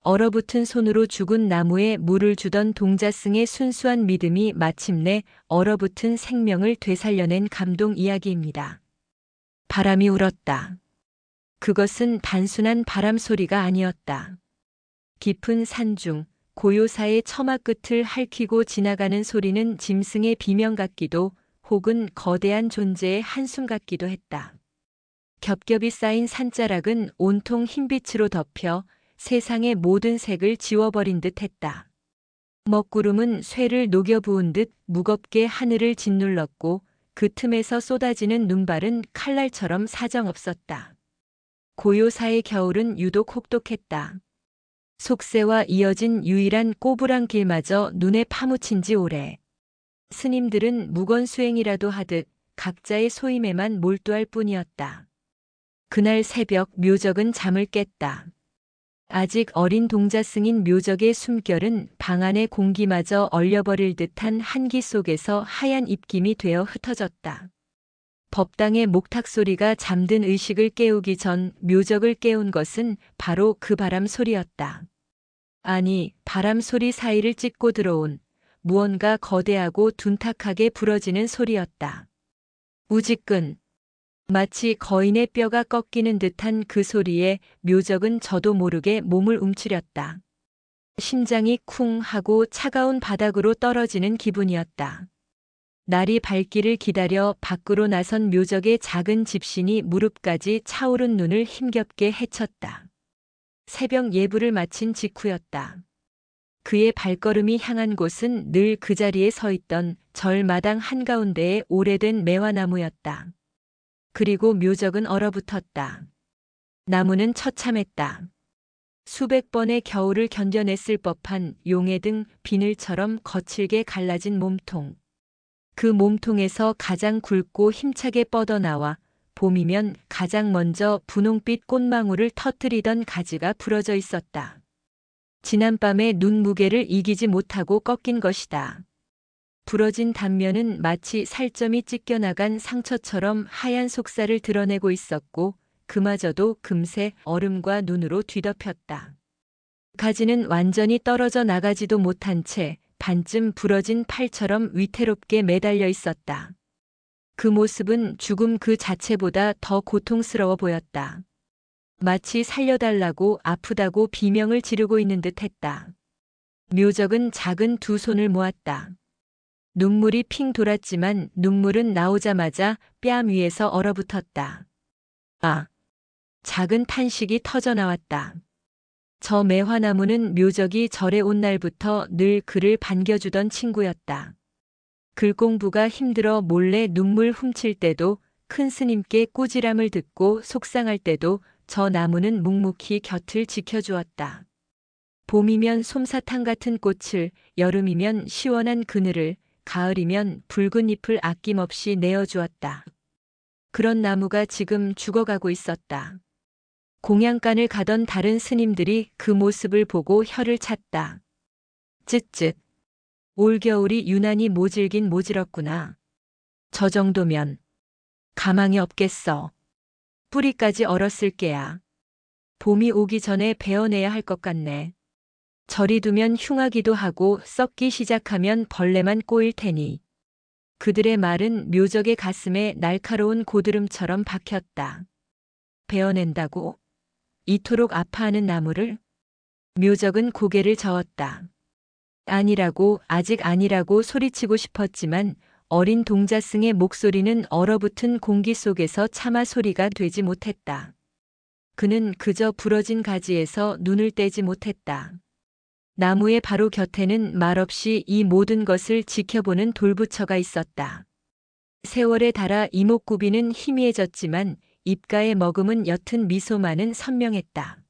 얼어붙은 손으로 죽은 나무에 물을 주던 동자승의 순수한 믿음이 마침내 얼어붙은 생명을 되살려낸 감동 이야기입니다. 바람이 울었다. 그것은 단순한 바람 소리가 아니었다. 깊은 산중 고요사의 처마 끝을 핥히고 지나가는 소리는 짐승의 비명 같기도 혹은 거대한 존재의 한숨 같기도 했다. 겹겹이 쌓인 산자락은 온통 흰빛으로 덮여 세상의 모든 색을 지워버린 듯 했다. 먹구름은 쇠를 녹여 부은 듯 무겁게 하늘을 짓눌렀고 그 틈에서 쏟아지는 눈발은 칼날처럼 사정없었다. 고요사의 겨울은 유독 혹독했다. 속세와 이어진 유일한 꼬부랑 길마저 눈에 파묻힌 지 오래. 스님들은 무건수행이라도 하듯 각자의 소임에만 몰두할 뿐이었다. 그날 새벽 묘적은 잠을 깼다. 아직 어린 동자승인 묘적의 숨결은 방 안의 공기마저 얼려버릴 듯한 한기 속에서 하얀 입김이 되어 흩어졌다. 법당의 목탁 소리가 잠든 의식을 깨우기 전 묘적을 깨운 것은 바로 그 바람 소리였다. 아니, 바람 소리 사이를 찢고 들어온 무언가 거대하고 둔탁하게 부러지는 소리였다. 우지끈. 마치 거인의 뼈가 꺾이는 듯한 그 소리에 묘적은 저도 모르게 몸을 움츠렸다. 심장이 쿵 하고 차가운 바닥으로 떨어지는 기분이었다. 날이 밝기를 기다려 밖으로 나선 묘적의 작은 집신이 무릎까지 차오른 눈을 힘겹게 헤쳤다. 새벽 예불을 마친 직후였다. 그의 발걸음이 향한 곳은 늘 그 자리에 서 있던 절마당 한가운데의 오래된 매화나무였다. 그리고 묘적은 얼어붙었다. 나무는 처참했다. 수백 번의 겨울을 견뎌냈을 법한 용의 등 비늘처럼 거칠게 갈라진 몸통. 그 몸통에서 가장 굵고 힘차게 뻗어나와 봄이면 가장 먼저 분홍빛 꽃망울을 터뜨리던 가지가 부러져 있었다. 지난밤의 눈 무게를 이기지 못하고 꺾인 것이다. 부러진 단면은 마치 살점이 찢겨나간 상처처럼 하얀 속살을 드러내고 있었고 그마저도 금세 얼음과 눈으로 뒤덮였다. 가지는 완전히 떨어져 나가지도 못한 채 반쯤 부러진 팔처럼 위태롭게 매달려 있었다. 그 모습은 죽음 그 자체보다 더 고통스러워 보였다. 마치 살려달라고 아프다고 비명을 지르고 있는 듯 했다. 묘적은 작은 두 손을 모았다. 눈물이 핑 돌았지만 눈물은 나오자마자 뺨 위에서 얼어붙었다. 아! 작은 탄식이 터져 나왔다. 저 매화나무는 묘적이 절에 온 날부터 늘 그를 반겨주던 친구였다. 글 공부가 힘들어 몰래 눈물 훔칠 때도 큰 스님께 꾸지람을 듣고 속상할 때도 저 나무는 묵묵히 곁을 지켜주었다. 봄이면 솜사탕 같은 꽃을, 여름이면 시원한 그늘을, 가을이면 붉은 잎을 아낌없이 내어주었다. 그런 나무가 지금 죽어가고 있었다. 공양간을 가던 다른 스님들이 그 모습을 보고 혀를 찼다. 쯧쯧. 올겨울이 유난히 모질긴 모질었구나. 저 정도면 가망이 없겠어. 뿌리까지 얼었을 게야. 봄이 오기 전에 베어내야 할 것 같네. 저리 두면 흉하기도 하고 썩기 시작하면 벌레만 꼬일 테니. 그들의 말은 묘적의 가슴에 날카로운 고드름처럼 박혔다. 베어낸다고? 이토록 아파하는 나무를? 묘적은 고개를 저었다. 아니라고, 아직 아니라고 소리치고 싶었지만 어린 동자승의 목소리는 얼어붙은 공기 속에서 차마 소리가 되지 못했다. 그는 그저 부러진 가지에서 눈을 떼지 못했다. 나무의 바로 곁에는 말없이 이 모든 것을 지켜보는 돌부처가 있었다. 세월에 달아 이목구비는 희미해졌지만 입가에 머금은 옅은 미소만은 선명했다.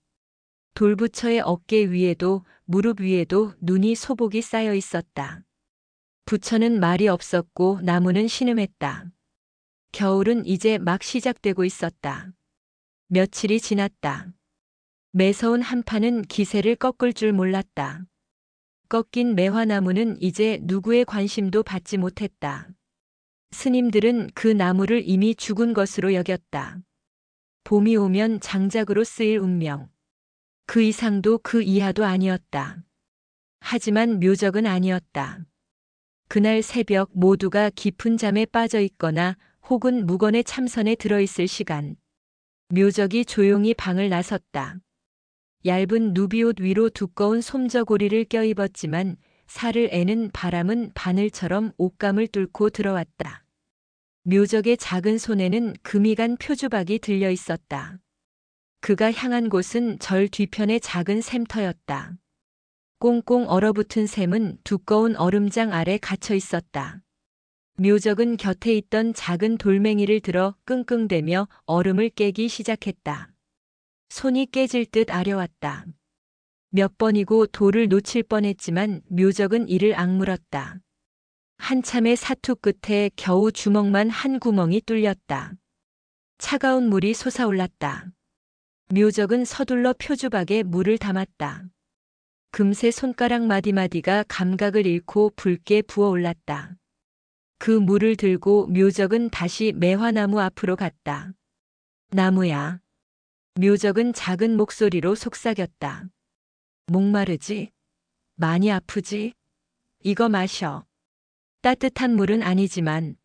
돌부처의 어깨 위에도 무릎 위에도 눈이 소복이 쌓여 있었다. 부처는 말이 없었고 나무는 신음했다. 겨울은 이제 막 시작되고 있었다. 며칠이 지났다. 매서운 한파는 기세를 꺾을 줄 몰랐다. 꺾인 매화나무는 이제 누구의 관심도 받지 못했다. 스님들은 그 나무를 이미 죽은 것으로 여겼다. 봄이 오면 장작으로 쓰일 운명. 그 이상도 그 이하도 아니었다. 하지만 묘적은 아니었다. 그날 새벽 모두가 깊은 잠에 빠져 있거나 혹은 묵언의 참선에 들어있을 시간. 묘적이 조용히 방을 나섰다. 얇은 누비옷 위로 두꺼운 솜저고리를 껴입었지만 살을 애는 바람은 바늘처럼 옷감을 뚫고 들어왔다. 묘적의 작은 손에는 금이 간 표주박이 들려 있었다. 그가 향한 곳은 절 뒤편의 작은 샘터였다. 꽁꽁 얼어붙은 샘은 두꺼운 얼음장 아래 갇혀 있었다. 묘적은 곁에 있던 작은 돌멩이를 들어 끙끙대며 얼음을 깨기 시작했다. 손이 깨질 듯 아려왔다. 몇 번이고 돌을 놓칠 뻔했지만 묘적은 이를 악물었다. 한참의 사투 끝에 겨우 주먹만 한 구멍이 뚫렸다. 차가운 물이 솟아올랐다. 묘적은 서둘러 표주박에 물을 담았다. 금세 손가락 마디마디가 감각을 잃고 붉게 부어올랐다. 그 물을 들고 묘적은 다시 매화나무 앞으로 갔다. 나무야. 묘적은 작은 목소리로 속삭였다. 목마르지? 많이 아프지? 이거 마셔. 따뜻한 물은 아니지만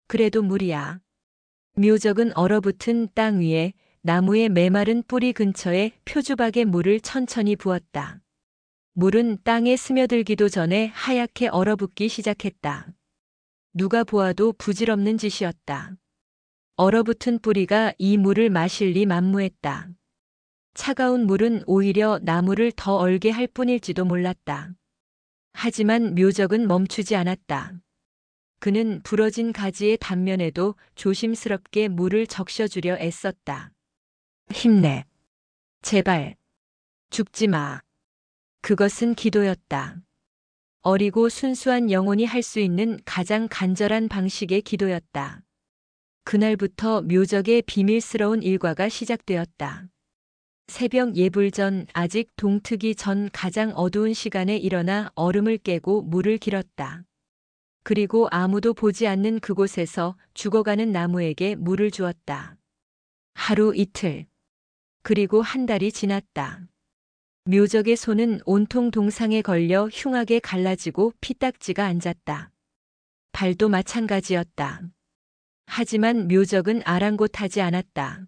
그래도 물이야. 묘적은 얼어붙은 땅 위에 나무의 메마른 뿌리 근처에 표주박에 물을 천천히 부었다. 물은 땅에 스며들기도 전에 하얗게 얼어붙기 시작했다. 누가 보아도 부질없는 짓이었다. 얼어붙은 뿌리가 이 물을 마실 리 만무했다. 차가운 물은 오히려 나무를 더 얼게 할 뿐일지도 몰랐다. 하지만 묘적은 멈추지 않았다. 그는 부러진 가지의 단면에도 조심스럽게 물을 적셔주려 애썼다. 힘내. 제발. 죽지 마. 그것은 기도였다. 어리고 순수한 영혼이 할 수 있는 가장 간절한 방식의 기도였다. 그날부터 묘적의 비밀스러운 일과가 시작되었다. 새벽 예불 전 아직 동트기 전 가장 어두운 시간에 일어나 얼음을 깨고 물을 길었다. 그리고 아무도 보지 않는 그곳에서 죽어가는 나무에게 물을 주었다. 하루 이틀. 그리고 한 달이 지났다. 묘적의 손은 온통 동상에 걸려 흉하게 갈라지고 피딱지가 앉았다. 발도 마찬가지였다. 하지만 묘적은 아랑곳하지 않았다.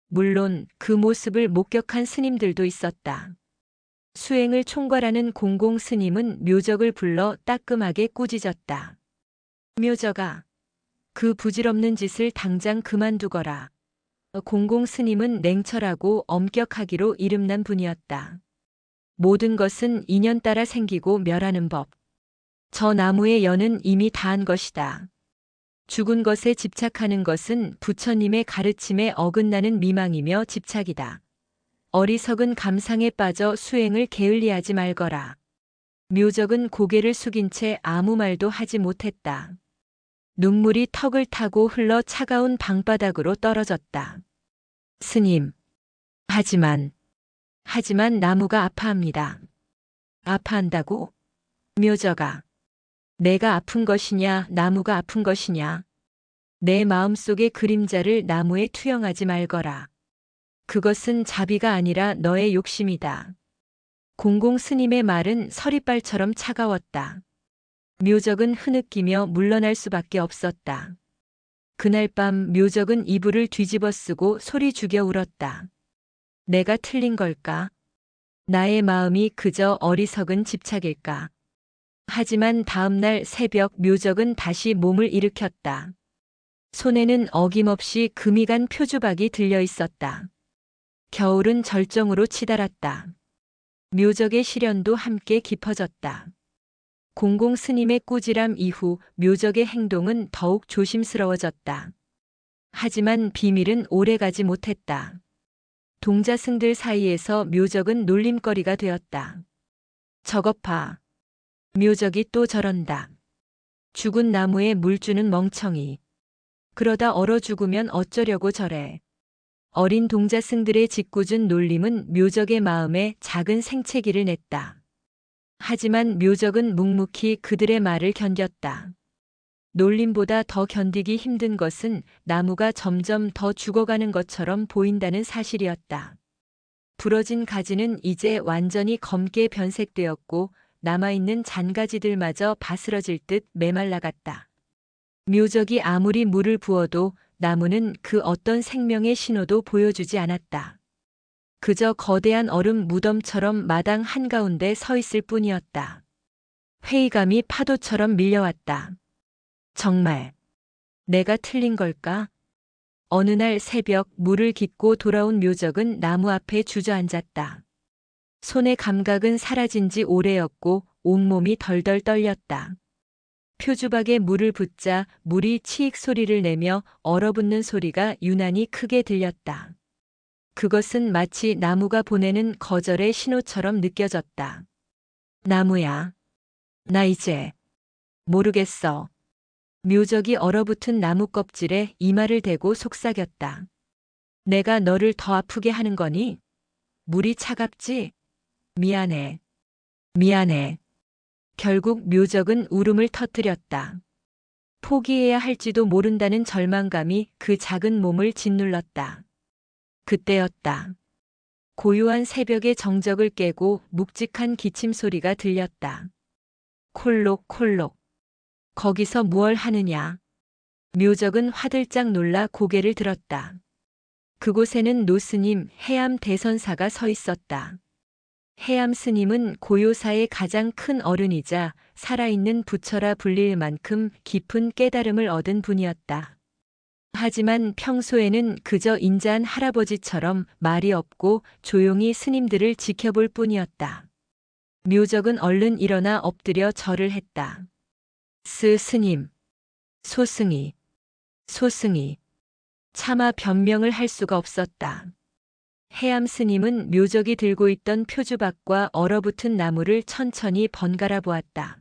물론 그 모습을 목격한 스님들도 있었다. 수행을 총괄하는 공공 스님은 묘적을 불러 따끔하게 꾸짖었다. 묘적아, 그 부질없는 짓을 당장 그만두거라. 공공 스님은 냉철하고 엄격하기로 이름난 분이었다. 모든 것은 인연 따라 생기고 멸하는 법. 저 나무의 연은 이미 다한 것이다. 죽은 것에 집착하는 것은 부처님의 가르침에 어긋나는 미망이며 집착이다. 어리석은 감상에 빠져 수행을 게을리하지 말거라. 묘적은 고개를 숙인 채 아무 말도 하지 못했다. 눈물이 턱을 타고 흘러 차가운 방바닥으로 떨어졌다. 스님. 하지만 나무가 아파합니다. 아파한다고? 묘적아. 내가 아픈 것이냐, 나무가 아픈 것이냐. 내 마음속의 그림자를 나무에 투영하지 말거라. 그것은 자비가 아니라 너의 욕심이다. 공공 스님의 말은 서리발처럼 차가웠다. 묘적은 흐느끼며 물러날 수밖에 없었다. 그날 밤 묘적은 이불을 뒤집어 쓰고 소리 죽여 울었다. 내가 틀린 걸까? 나의 마음이 그저 어리석은 집착일까? 하지만 다음 날 새벽 묘적은 다시 몸을 일으켰다. 손에는 어김없이 금이 간 표주박이 들려 있었다. 겨울은 절정으로 치달았다. 묘적의 시련도 함께 깊어졌다. 공공 스님의 꾸지람 이후 묘적의 행동은 더욱 조심스러워졌다. 하지만 비밀은 오래가지 못했다. 동자승들 사이에서 묘적은 놀림거리가 되었다. 저것 봐. 묘적이 또 저런다. 죽은 나무에 물 주는 멍청이. 그러다 얼어 죽으면 어쩌려고 저래. 어린 동자승들의 짓궂은 놀림은 묘적의 마음에 작은 생채기를 냈다. 하지만 묘적은 묵묵히 그들의 말을 견뎠다. 놀림보다 더 견디기 힘든 것은 나무가 점점 더 죽어가는 것처럼 보인다는 사실이었다. 부러진 가지는 이제 완전히 검게 변색되었고 남아있는 잔가지들마저 바스러질 듯 메말라갔다. 묘적이 아무리 물을 부어도 나무는 그 어떤 생명의 신호도 보여주지 않았다. 그저 거대한 얼음 무덤처럼 마당 한가운데 서 있을 뿐이었다. 회의감이 파도처럼 밀려왔다. 정말 내가 틀린 걸까? 어느 날 새벽 물을 깃고 돌아온 묘적은 나무 앞에 주저앉았다. 손의 감각은 사라진 지 오래였고 온몸이 덜덜 떨렸다. 표주박에 물을 붓자 물이 치익 소리를 내며 얼어붙는 소리가 유난히 크게 들렸다. 그것은 마치 나무가 보내는 거절의 신호처럼 느껴졌다. 나무야, 나 이제 모르겠어. 묘적이 얼어붙은 나무 껍질에 이마를 대고 속삭였다. 내가 너를 더 아프게 하는 거니? 물이 차갑지? 미안해. 미안해. 결국 묘적은 울음을 터뜨렸다. 포기해야 할지도 모른다는 절망감이 그 작은 몸을 짓눌렀다. 그때였다. 고요한 새벽의 정적을 깨고 묵직한 기침 소리가 들렸다. 콜록콜록. 거기서 무얼 하느냐? 묘적은 화들짝 놀라 고개를 들었다. 그곳에는 노스님 해암 대선사가 서 있었다. 해암 스님은 고요사의 가장 큰 어른이자 살아있는 부처라 불릴 만큼 깊은 깨달음을 얻은 분이었다. 하지만 평소에는 그저 인자한 할아버지처럼 말이 없고 조용히 스님들을 지켜볼 뿐이었다. 묘적은 얼른 일어나 엎드려 절을 했다. 스님, 소승이, 소승이. 차마 변명을 할 수가 없었다. 해암 스님은 묘적이 들고 있던 표주박과 얼어붙은 나무를 천천히 번갈아 보았다.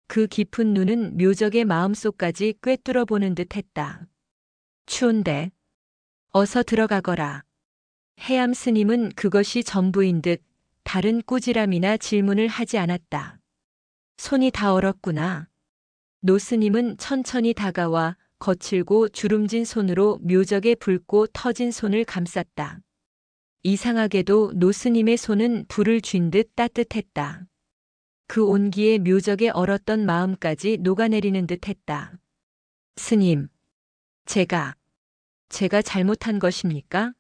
그 깊은 눈은 묘적의 마음속까지 꿰뚫어 보는 듯 했다. 추운데 어서 들어가거라. 해암 스님은 그것이 전부인 듯 다른 꾸지람이나 질문을 하지 않았다. 손이 다 얼었구나. 노스님은 천천히 다가와 거칠고 주름진 손으로 묘적의 붉고 터진 손을 감쌌다. 이상하게도 노스님의 손은 불을 쥔 듯 따뜻했다. 그 온기에 묘적의 얼었던 마음까지 녹아내리는 듯 했다. 스님, 제가 잘못한 것입니까?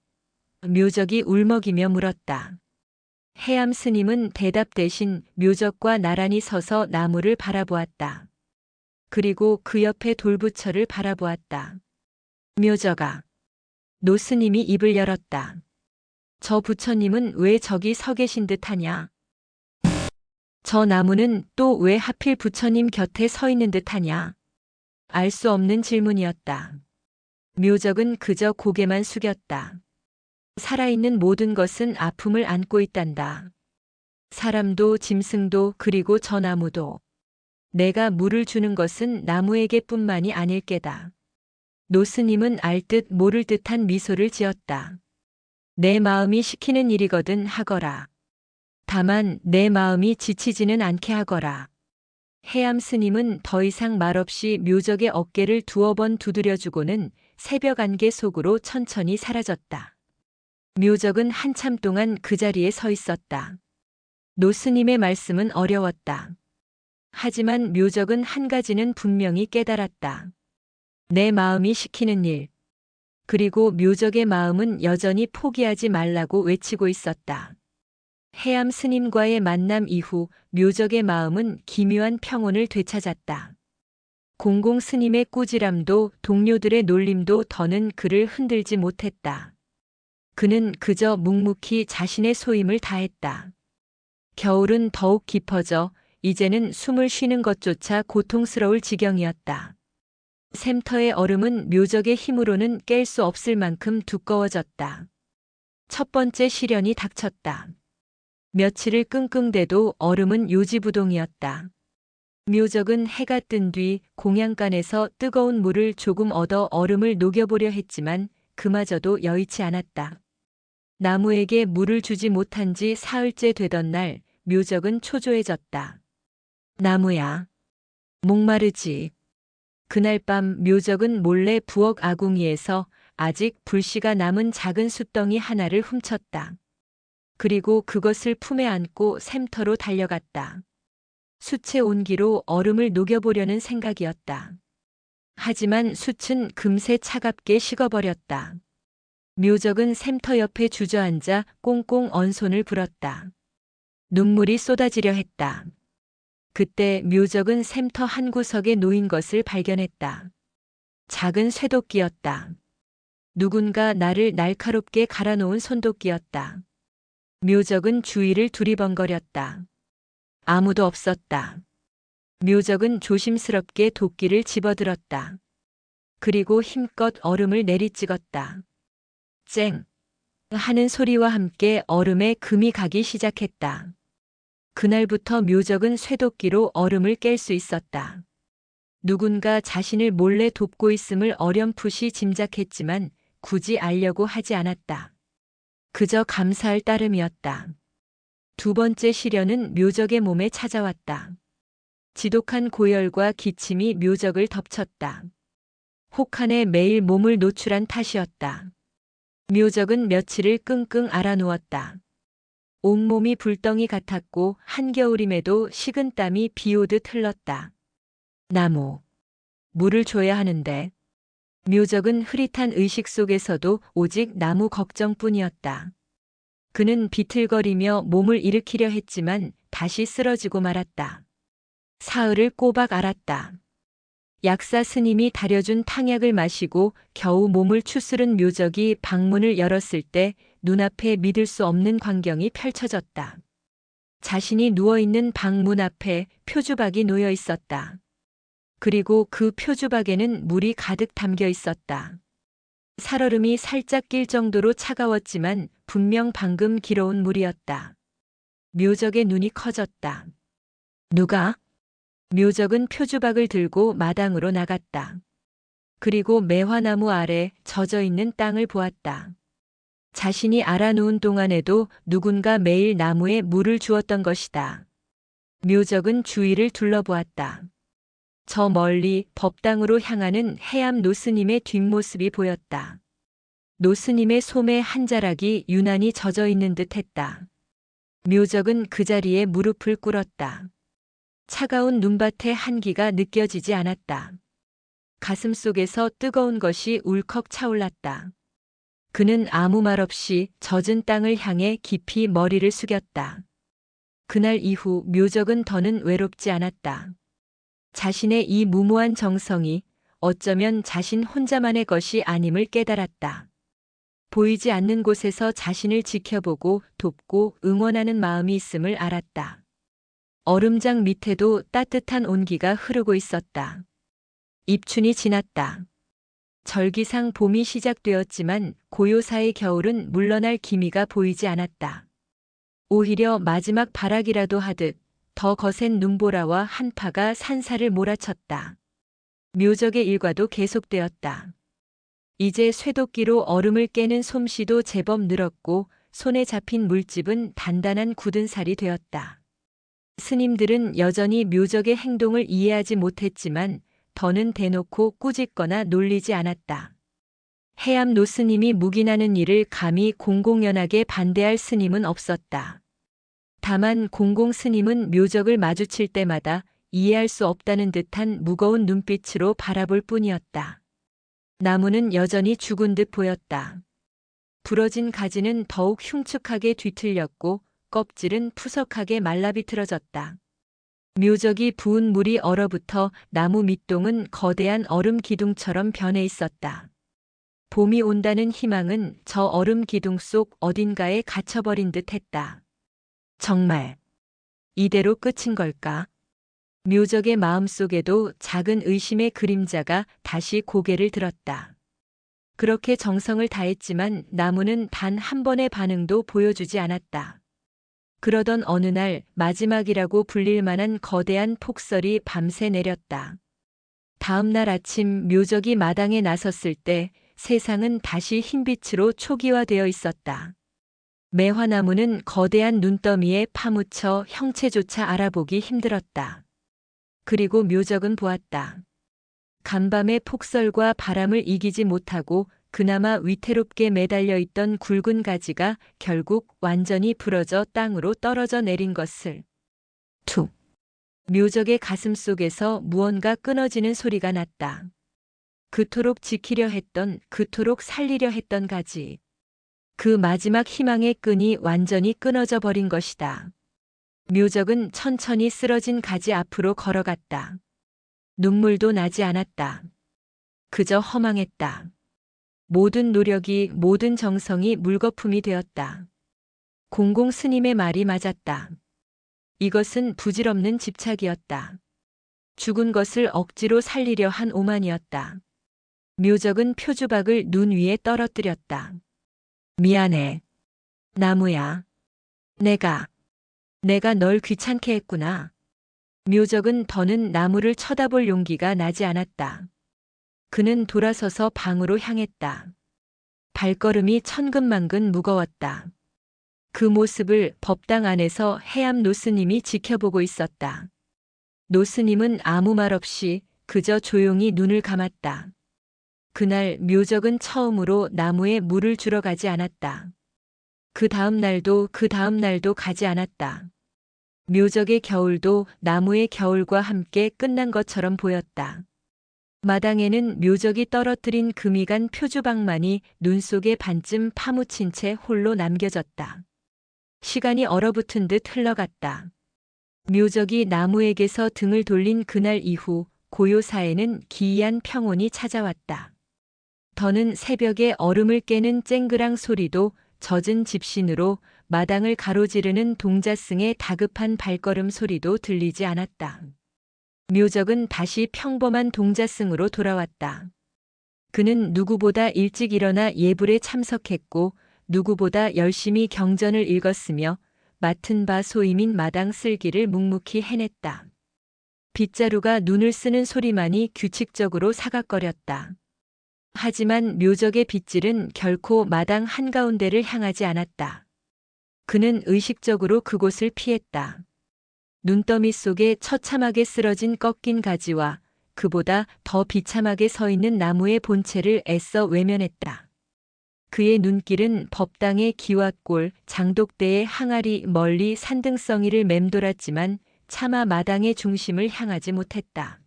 묘적이 울먹이며 물었다. 해암 스님은 대답 대신 묘적과 나란히 서서 나무를 바라보았다. 그리고 그 옆에 돌부처를 바라보았다. 묘적아. 노스님이 입을 열었다. 저 부처님은 왜 저기 서 계신 듯하냐? 저 나무는 또 왜 하필 부처님 곁에 서 있는 듯하냐? 알 수 없는 질문이었다. 묘적은 그저 고개만 숙였다. 살아있는 모든 것은 아픔을 안고 있단다. 사람도 짐승도 그리고 저 나무도. 내가 물을 주는 것은 나무에게뿐만이 아닐 게다. 노스님은 알 듯 모를 듯한 미소를 지었다. 내 마음이 시키는 일이거든 하거라. 다만 내 마음이 지치지는 않게 하거라. 해암 스님은 더 이상 말없이 묘적의 어깨를 두어 번 두드려주고는 새벽 안개 속으로 천천히 사라졌다. 묘적은 한참 동안 그 자리에 서 있었다. 노스님의 말씀은 어려웠다. 하지만 묘적은 한 가지는 분명히 깨달았다. 내 마음이 시키는 일. 그리고 묘적의 마음은 여전히 포기하지 말라고 외치고 있었다. 해암 스님과의 만남 이후 묘적의 마음은 기묘한 평온을 되찾았다. 공공 스님의 꾸지람도 동료들의 놀림도 더는 그를 흔들지 못했다. 그는 그저 묵묵히 자신의 소임을 다했다. 겨울은 더욱 깊어져 이제는 숨을 쉬는 것조차 고통스러울 지경이었다. 샘터의 얼음은 묘적의 힘으로는 깰 수 없을 만큼 두꺼워졌다. 첫 번째 시련이 닥쳤다. 며칠을 끙끙대도 얼음은 요지부동이었다. 묘적은 해가 뜬 뒤 공양간에서 뜨거운 물을 조금 얻어 얼음을 녹여보려 했지만 그마저도 여의치 않았다. 나무에게 물을 주지 못한 지 사흘째 되던 날 묘적은 초조해졌다. 나무야, 목마르지. 그날 밤 묘적은 몰래 부엌 아궁이에서 아직 불씨가 남은 작은 숯덩이 하나를 훔쳤다. 그리고 그것을 품에 안고 샘터로 달려갔다. 숯의 온기로 얼음을 녹여보려는 생각이었다. 하지만 숯은 금세 차갑게 식어버렸다. 묘적은 샘터 옆에 주저앉아 꽁꽁 언 손을 불었다. 눈물이 쏟아지려 했다. 그때 묘적은 샘터 한 구석에 놓인 것을 발견했다. 작은 쇠도끼였다. 누군가 나를 날카롭게 갈아놓은 손도끼였다. 묘적은 주위를 두리번거렸다. 아무도 없었다. 묘적은 조심스럽게 도끼를 집어들었다. 그리고 힘껏 얼음을 내리찍었다. 쨍! 하는 소리와 함께 얼음에 금이 가기 시작했다. 그날부터 묘적은 쇠도끼로 얼음을 깰 수 있었다. 누군가 자신을 몰래 돕고 있음을 어렴풋이 짐작했지만 굳이 알려고 하지 않았다. 그저 감사할 따름이었다. 두 번째 시련은 묘적의 몸에 찾아왔다. 지독한 고열과 기침이 묘적을 덮쳤다. 혹한에 매일 몸을 노출한 탓이었다. 묘적은 며칠을 끙끙 앓아누웠다. 온몸이 불덩이 같았고 한겨울임에도 식은땀이 비오듯 흘렀다. 나무. 물을 줘야 하는데. 묘적은 흐릿한 의식 속에서도 오직 나무 걱정뿐이었다. 그는 비틀거리며 몸을 일으키려 했지만 다시 쓰러지고 말았다. 사흘을 꼬박 앓았다. 약사 스님이 다려준 탕약을 마시고 겨우 몸을 추스른 묘적이 방문을 열었을 때 눈앞에 믿을 수 없는 광경이 펼쳐졌다. 자신이 누워있는 방문 앞에 표주박이 놓여 있었다. 그리고 그 표주박에는 물이 가득 담겨 있었다. 살얼음이 살짝 낄 정도로 차가웠지만 분명 방금 길어온 물이었다. 묘적의 눈이 커졌다. 누가? 묘적은 표주박을 들고 마당으로 나갔다. 그리고 매화나무 아래 젖어 있는 땅을 보았다. 자신이 알아놓은 동안에도 누군가 매일 나무에 물을 주었던 것이다. 묘적은 주위를 둘러보았다. 저 멀리 법당으로 향하는 해암 노스님의 뒷모습이 보였다. 노스님의 솜에 한 자락이 유난히 젖어 있는 듯 했다. 묘적은 그 자리에 무릎을 꿇었다. 차가운 눈밭의 한기가 느껴지지 않았다. 가슴 속에서 뜨거운 것이 울컥 차올랐다. 그는 아무 말 없이 젖은 땅을 향해 깊이 머리를 숙였다. 그날 이후 묘적은 더는 외롭지 않았다. 자신의 이 무모한 정성이 어쩌면 자신 혼자만의 것이 아님을 깨달았다. 보이지 않는 곳에서 자신을 지켜보고 돕고 응원하는 마음이 있음을 알았다. 얼음장 밑에도 따뜻한 온기가 흐르고 있었다. 입춘이 지났다. 절기상 봄이 시작되었지만 고요사의 겨울은 물러날 기미가 보이지 않았다. 오히려 마지막 발악이라도 하듯 더 거센 눈보라와 한파가 산사를 몰아쳤다. 묘적의 일과도 계속되었다. 이제 쇠도끼로 얼음을 깨는 솜씨도 제법 늘었고 손에 잡힌 물집은 단단한 굳은 살이 되었다. 스님들은 여전히 묘적의 행동을 이해하지 못했지만 더는 대놓고 꾸짖거나 놀리지 않았다. 해암 노스님이 묵인하는 일을 감히 공공연하게 반대할 스님은 없었다. 다만 공공 스님은 묘적을 마주칠 때마다 이해할 수 없다는 듯한 무거운 눈빛으로 바라볼 뿐이었다. 나무는 여전히 죽은 듯 보였다. 부러진 가지는 더욱 흉측하게 뒤틀렸고 껍질은 푸석하게 말라비틀어졌다. 묘적이 부은 물이 얼어붙어 나무 밑동은 거대한 얼음 기둥처럼 변해 있었다. 봄이 온다는 희망은 저 얼음 기둥 속 어딘가에 갇혀버린 듯 했다. 정말 이대로 끝인 걸까? 묘적의 마음속에도 작은 의심의 그림자가 다시 고개를 들었다. 그렇게 정성을 다했지만 나무는 단 한 번의 반응도 보여주지 않았다. 그러던 어느 날 마지막이라고 불릴 만한 거대한 폭설이 밤새 내렸다. 다음 날 아침 묘적이 마당에 나섰을 때 세상은 다시 흰빛으로 초기화되어 있었다. 매화나무는 거대한 눈더미에 파묻혀 형체조차 알아보기 힘들었다. 그리고 묘적은 보았다. 간밤의 폭설과 바람을 이기지 못하고 그나마 위태롭게 매달려 있던 굵은 가지가 결국 완전히 부러져 땅으로 떨어져 내린 것을. 툭. 묘적의 가슴 속에서 무언가 끊어지는 소리가 났다. 그토록 지키려 했던, 그토록 살리려 했던 가지. 그 마지막 희망의 끈이 완전히 끊어져 버린 것이다. 묘적은 천천히 쓰러진 가지 앞으로 걸어갔다. 눈물도 나지 않았다. 그저 허망했다. 모든 노력이, 모든 정성이 물거품이 되었다. 공공 스님의 말이 맞았다. 이것은 부질없는 집착이었다. 죽은 것을 억지로 살리려 한 오만이었다. 묘적은 표주박을 눈 위에 떨어뜨렸다. 미안해. 나무야. 내가 널 귀찮게 했구나. 묘적은 더는 나무를 쳐다볼 용기가 나지 않았다. 그는 돌아서서 방으로 향했다. 발걸음이 천근만근 무거웠다. 그 모습을 법당 안에서 해암 노스님이 지켜보고 있었다. 노스님은 아무 말 없이 그저 조용히 눈을 감았다. 그날 묘적은 처음으로 나무에 물을 주러 가지 않았다. 그 다음 날도 가지 않았다. 묘적의 겨울도 나무의 겨울과 함께 끝난 것처럼 보였다. 마당에는 묘적이 떨어뜨린 금이 간 표주박만이 눈 속에 반쯤 파묻힌 채 홀로 남겨졌다. 시간이 얼어붙은 듯 흘러갔다. 묘적이 나무에게서 등을 돌린 그날 이후 고요사에는 기이한 평온이 찾아왔다. 더는 새벽에 얼음을 깨는 쨍그랑 소리도 젖은 집신으로 마당을 가로지르는 동자승의 다급한 발걸음 소리도 들리지 않았다. 묘적은 다시 평범한 동자승으로 돌아왔다. 그는 누구보다 일찍 일어나 예불에 참석했고 누구보다 열심히 경전을 읽었으며 맡은 바 소임인 마당 쓸기를 묵묵히 해냈다. 빗자루가 눈을 쓰는 소리만이 규칙적으로 사각거렸다. 하지만 묘적의 빗질은 결코 마당 한가운데를 향하지 않았다. 그는 의식적으로 그곳을 피했다. 눈더미 속에 처참하게 쓰러진 꺾인 가지와 그보다 더 비참하게 서 있는 나무의 본체를 애써 외면했다. 그의 눈길은 법당의 기왓골, 장독대의 항아리 멀리 산등성이를 맴돌았지만 차마 마당의 중심을 향하지 못했다.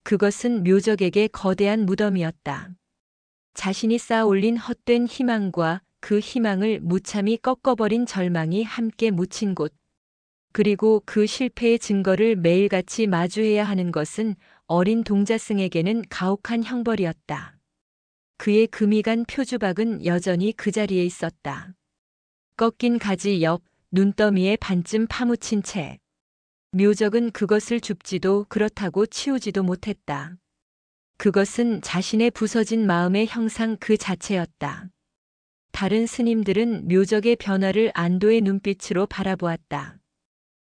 그것은 묘적에게 거대한 무덤이었다. 자신이 쌓아올린 헛된 희망과 그 희망을 무참히 꺾어버린 절망이 함께 묻힌 곳. 그리고 그 실패의 증거를 매일같이 마주해야 하는 것은 어린 동자승에게는 가혹한 형벌이었다. 그의 금이 간 표주박은 여전히 그 자리에 있었다. 꺾인 가지 옆 눈더미에 반쯤 파묻힌 채. 묘적은 그것을 줍지도 그렇다고 치우지도 못했다. 그것은 자신의 부서진 마음의 형상 그 자체였다. 다른 스님들은 묘적의 변화를 안도의 눈빛으로 바라보았다.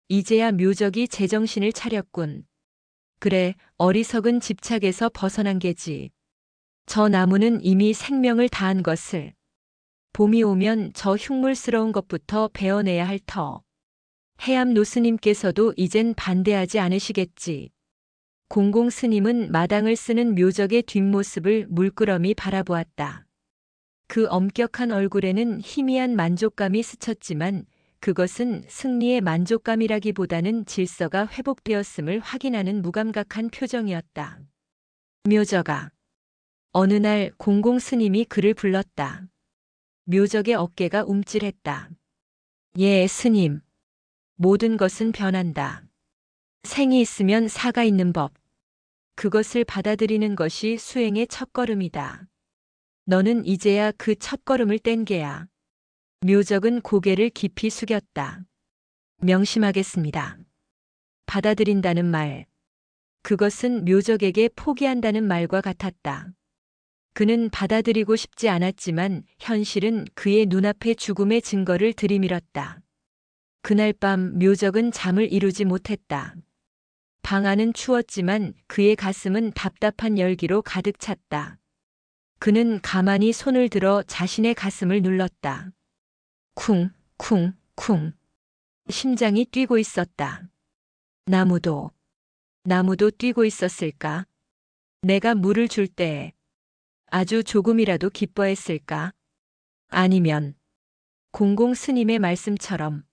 이제야 묘적이 제정신을 차렸군. 그래, 어리석은 집착에서 벗어난 게지. 저 나무는 이미 생명을 다한 것을. 봄이 오면 저 흉물스러운 것부터 베어내야 할 터. 해암 노스님께서도 이젠 반대하지 않으시겠지. 공공 스님은 마당을 쓰는 묘적의 뒷모습을 물끄러미 바라보았다. 그 엄격한 얼굴에는 희미한 만족감이 스쳤지만 그것은 승리의 만족감이라기보다는 질서가 회복되었음을 확인하는 무감각한 표정이었다. 묘적아. 어느 날 공공 스님이 그를 불렀다. 묘적의 어깨가 움찔했다. 예, 스님. 모든 것은 변한다. 생이 있으면 사가 있는 법. 그것을 받아들이는 것이 수행의 첫걸음이다. 너는 이제야 그 첫걸음을 뗀 게야. 묘적은 고개를 깊이 숙였다. 명심하겠습니다. 받아들인다는 말. 그것은 묘적에게 포기한다는 말과 같았다. 그는 받아들이고 싶지 않았지만 현실은 그의 눈앞에 죽음의 증거를 들이밀었다. 그날 밤 묘적은 잠을 이루지 못했다. 방 안은 추웠지만 그의 가슴은 답답한 열기로 가득 찼다. 그는 가만히 손을 들어 자신의 가슴을 눌렀다. 쿵, 쿵, 쿵. 심장이 뛰고 있었다. 나무도 뛰고 있었을까? 내가 물을 줄 때. 아주 조금이라도 기뻐했을까? 아니면 공공 스님의 말씀처럼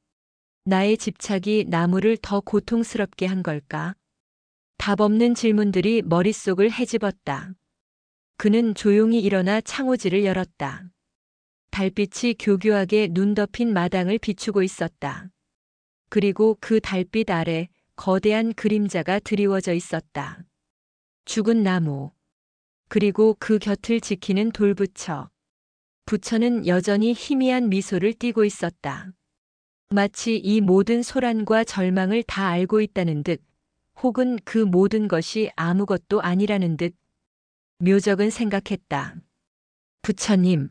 나의 집착이 나무를 더 고통스럽게 한 걸까? 답 없는 질문들이 머릿속을 헤집었다. 그는 조용히 일어나 창호지를 열었다. 달빛이 교교하게 눈 덮인 마당을 비추고 있었다. 그리고 그 달빛 아래 거대한 그림자가 드리워져 있었다. 죽은 나무. 그리고 그 곁을 지키는 돌부처. 부처는 여전히 희미한 미소를 띠고 있었다. 마치 이 모든 소란과 절망을 다 알고 있다는 듯, 혹은 그 모든 것이 아무것도 아니라는 듯. 묘적은 생각했다. 부처님,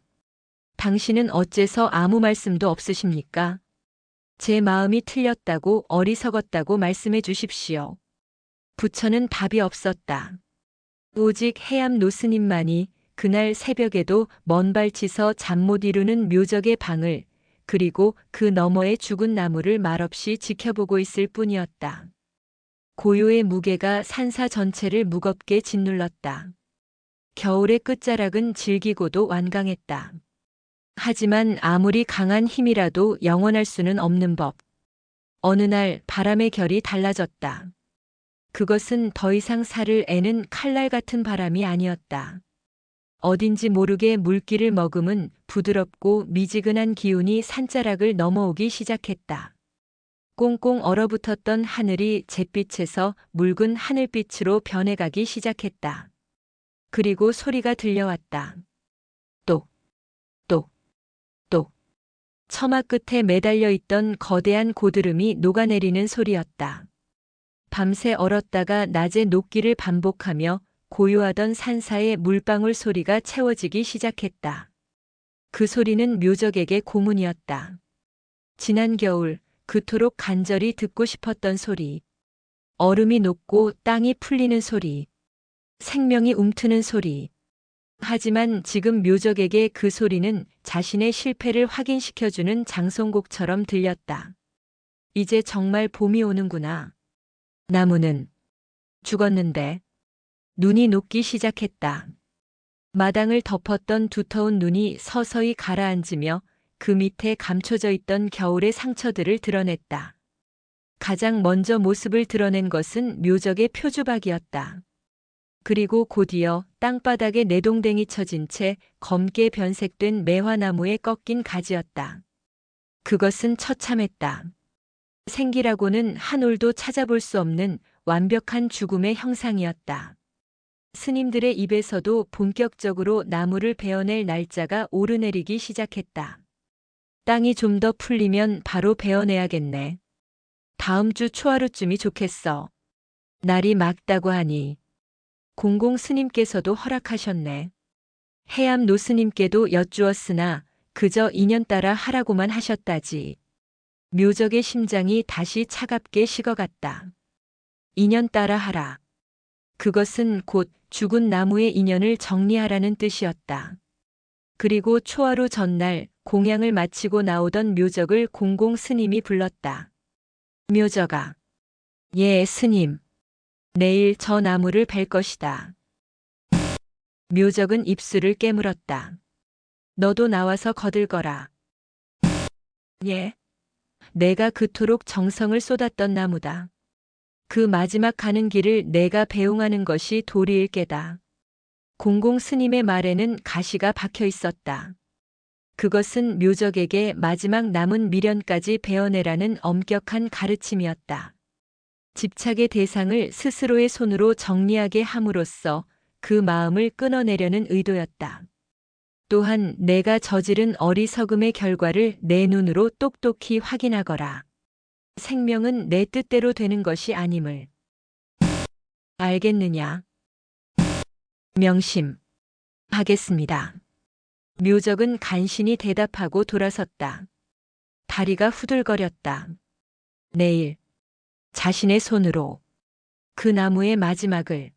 당신은 어째서 아무 말씀도 없으십니까? 제 마음이 틀렸다고 어리석었다고 말씀해 주십시오. 부처는 답이 없었다. 오직 해암 노스님만이 그날 새벽에도 먼 발치서 잠 못 이루는 묘적의 방을, 그리고 그 너머의 죽은 나무를 말없이 지켜보고 있을 뿐이었다. 고요의 무게가 산사 전체를 무겁게 짓눌렀다. 겨울의 끝자락은 질기고도 완강했다. 하지만 아무리 강한 힘이라도 영원할 수는 없는 법. 어느 날 바람의 결이 달라졌다. 그것은 더 이상 살을 애는 칼날 같은 바람이 아니었다. 어딘지 모르게 물기를 머금은 부드럽고 미지근한 기운이 산자락을 넘어오기 시작했다. 꽁꽁 얼어붙었던 하늘이 잿빛에서 묽은 하늘빛으로 변해가기 시작했다. 그리고 소리가 들려왔다. 똑, 똑, 똑. 처마 끝에 매달려 있던 거대한 고드름이 녹아내리는 소리였다. 밤새 얼었다가 낮에 녹기를 반복하며 고요하던 산사의 물방울 소리가 채워지기 시작했다. 그 소리는 묘적에게 고문이었다. 지난 겨울 그토록 간절히 듣고 싶었던 소리. 얼음이 녹고 땅이 풀리는 소리. 생명이 움트는 소리. 하지만 지금 묘적에게 그 소리는 자신의 실패를 확인시켜주는 장송곡처럼 들렸다. 이제 정말 봄이 오는구나. 나무는 죽었는데. 눈이 녹기 시작했다. 마당을 덮었던 두터운 눈이 서서히 가라앉으며 그 밑에 감춰져 있던 겨울의 상처들을 드러냈다. 가장 먼저 모습을 드러낸 것은 묘적의 표주박이었다. 그리고 곧이어 땅바닥에 내동댕이 쳐진 채 검게 변색된 매화나무에 꺾인 가지였다. 그것은 처참했다. 생기라고는 한 올도 찾아볼 수 없는 완벽한 죽음의 형상이었다. 스님들의 입에서도 본격적으로 나무를 베어낼 날짜가 오르내리기 시작했다. 땅이 좀 더 풀리면 바로 베어내야겠네. 다음 주 초하루쯤이 좋겠어. 날이 맑다고 하니. 공공 스님께서도 허락하셨네. 해암 노스님께도 여쭈었으나 그저 인연 따라 하라고만 하셨다지. 묘적의 심장이 다시 차갑게 식어갔다. 인연 따라 하라. 그것은 곧 죽은 나무의 인연을 정리하라는 뜻이었다. 그리고 초하루 전날 공양을 마치고 나오던 묘적을 공공 스님이 불렀다. 묘적아. 예, 스님. 내일 저 나무를 벨 것이다. 묘적은 입술을 깨물었다. 너도 나와서 거들거라. 예. 내가 그토록 정성을 쏟았던 나무다. 그 마지막 가는 길을 내가 배웅하는 것이 도리일 게다. 공공 스님의 말에는 가시가 박혀 있었다. 그것은 묘적에게 마지막 남은 미련까지 베어내라는 엄격한 가르침이었다. 집착의 대상을 스스로의 손으로 정리하게 함으로써 그 마음을 끊어내려는 의도였다. 또한 내가 저지른 어리석음의 결과를 내 눈으로 똑똑히 확인하거라. 생명은 내 뜻대로 되는 것이 아님을. 알겠느냐? 명심. 하겠습니다. 묘적은 간신히 대답하고 돌아섰다. 다리가 후들거렸다. 내일. 자신의 손으로. 그 나무의 마지막을.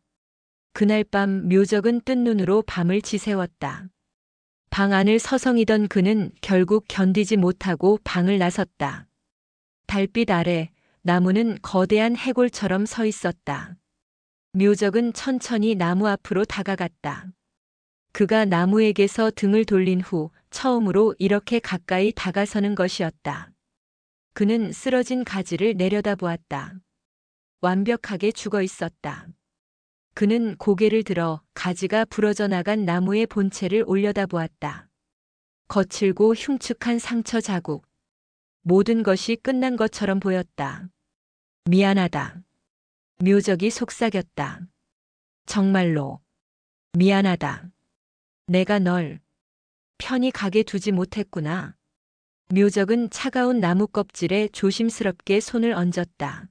그날 밤 묘적은 뜬 눈으로 밤을 지새웠다. 방 안을 서성이던 그는 결국 견디지 못하고 방을 나섰다. 달빛 아래 나무는 거대한 해골처럼 서 있었다. 묘적은 천천히 나무 앞으로 다가갔다. 그가 나무에게서 등을 돌린 후 처음으로 이렇게 가까이 다가서는 것이었다. 그는 쓰러진 가지를 내려다보았다. 완벽하게 죽어 있었다. 그는 고개를 들어 가지가 부러져 나간 나무의 본체를 올려다보았다. 거칠고 흉측한 상처 자국. 모든 것이 끝난 것처럼 보였다. 미안하다. 묘적이 속삭였다. 정말로 미안하다. 내가 널 편히 가게 두지 못했구나. 묘적은 차가운 나무 껍질에 조심스럽게 손을 얹었다.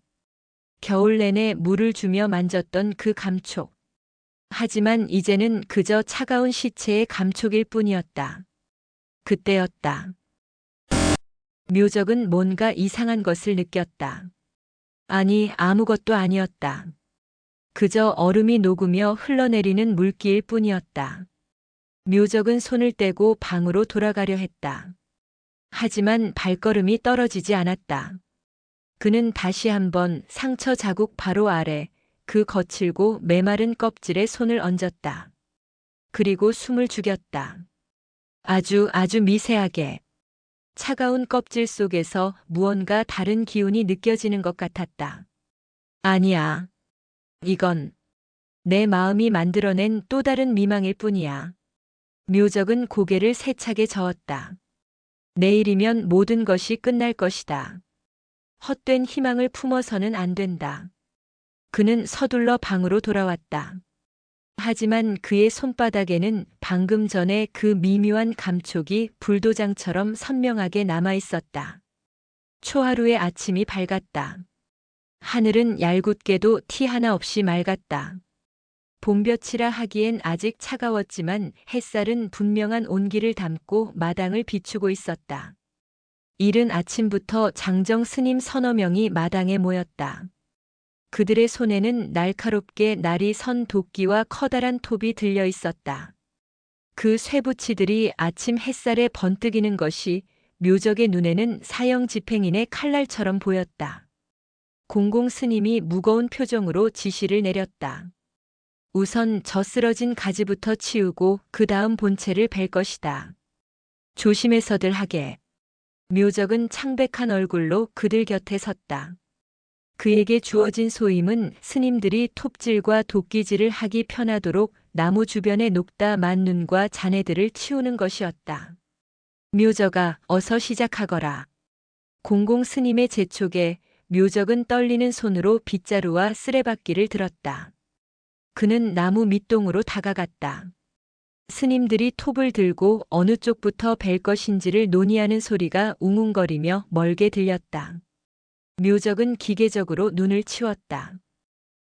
겨울 내내 물을 주며 만졌던 그 감촉. 하지만 이제는 그저 차가운 시체의 감촉일 뿐이었다. 그때였다. 묘적은 뭔가 이상한 것을 느꼈다. 아니, 아무것도 아니었다. 그저 얼음이 녹으며 흘러내리는 물기일 뿐이었다. 묘적은 손을 떼고 방으로 돌아가려 했다. 하지만 발걸음이 떨어지지 않았다. 그는 다시 한번 상처 자국 바로 아래 그 거칠고 메마른 껍질에 손을 얹었다. 그리고 숨을 죽였다. 아주 미세하게. 차가운 껍질 속에서 무언가 다른 기운이 느껴지는 것 같았다. 아니야. 이건 내 마음이 만들어낸 또 다른 미망일 뿐이야. 묘적은 고개를 세차게 저었다. 내일이면 모든 것이 끝날 것이다. 헛된 희망을 품어서는 안 된다. 그는 서둘러 방으로 돌아왔다. 하지만 그의 손바닥에는 방금 전에 그 미묘한 감촉이 불도장처럼 선명하게 남아 있었다. 초하루의 아침이 밝았다. 하늘은 얄궂게도 티 하나 없이 맑았다. 봄볕이라 하기엔 아직 차가웠지만 햇살은 분명한 온기를 담고 마당을 비추고 있었다. 이른 아침부터 장정 스님 서너 명이 마당에 모였다. 그들의 손에는 날카롭게 날이 선 도끼와 커다란 톱이 들려 있었다. 그 쇠붙이들이 아침 햇살에 번뜩이는 것이 묘적의 눈에는 사형 집행인의 칼날처럼 보였다. 공공 스님이 무거운 표정으로 지시를 내렸다. 우선 저 쓰러진 가지부터 치우고 그 다음 본체를 벨 것이다. 조심해서들 하게. 묘적은 창백한 얼굴로 그들 곁에 섰다. 그에게 주어진 소임은 스님들이 톱질과 도끼질을 하기 편하도록 나무 주변에 녹다 만 눈과 잔해들을 치우는 것이었다. 묘적아, 어서 시작하거라. 공공 스님의 재촉에 묘적은 떨리는 손으로 빗자루와 쓰레받기를 들었다. 그는 나무 밑동으로 다가갔다. 스님들이 톱을 들고 어느 쪽부터 벨 것인지를 논의하는 소리가 웅웅거리며 멀게 들렸다. 묘적은 기계적으로 눈을 치웠다.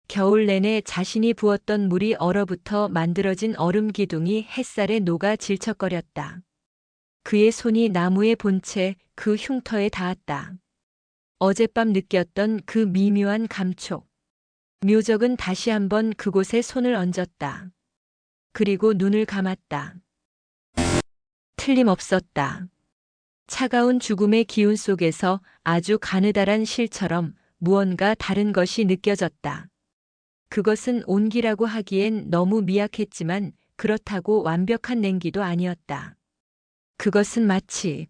겨울 내내 자신이 부었던 물이 얼어붙어 만들어진 얼음 기둥이 햇살에 녹아 질척거렸다. 그의 손이 나무의 본체 그 흉터에 닿았다. 어젯밤 느꼈던 그 미묘한 감촉. 묘적은 다시 한번 그곳에 손을 얹었다. 그리고 눈을 감았다. 틀림없었다. 차가운 죽음의 기운 속에서 아주 가느다란 실처럼 무언가 다른 것이 느껴졌다. 그것은 온기라고 하기엔 너무 미약했지만 그렇다고 완벽한 냉기도 아니었다. 그것은 마치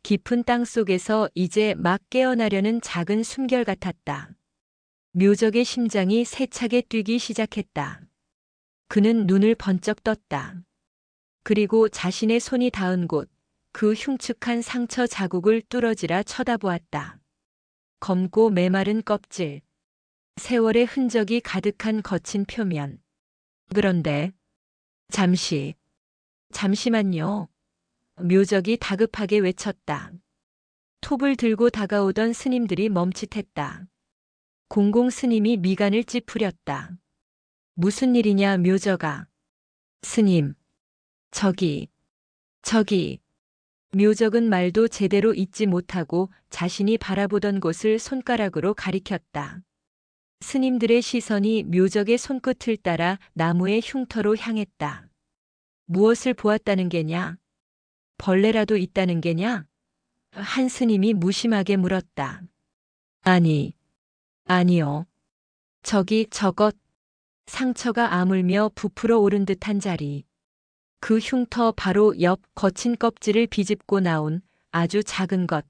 깊은 땅 속에서 이제 막 깨어나려는 작은 숨결 같았다. 묘적의 심장이 세차게 뛰기 시작했다. 그는 눈을 번쩍 떴다. 그리고 자신의 손이 닿은 곳, 그 흉측한 상처 자국을 뚫어지라 쳐다보았다. 검고 메마른 껍질, 세월의 흔적이 가득한 거친 표면. 그런데 잠시만요. 묘적이 다급하게 외쳤다. 톱을 들고 다가오던 스님들이 멈칫했다. 공공 스님이 미간을 찌푸렸다. 무슨 일이냐 묘적아. 스님. 저기. 묘적은 말도 제대로 잇지 못하고 자신이 바라보던 곳을 손가락으로 가리켰다. 스님들의 시선이 묘적의 손끝을 따라 나무의 흉터로 향했다. 무엇을 보았다는 게냐? 벌레라도 있다는 게냐? 한 스님이 무심하게 물었다. 아니요. 저것, 상처가 아물며 부풀어 오른 듯한 자리. 그 흉터 바로 옆 거친 껍질을 비집고 나온 아주 작은 것.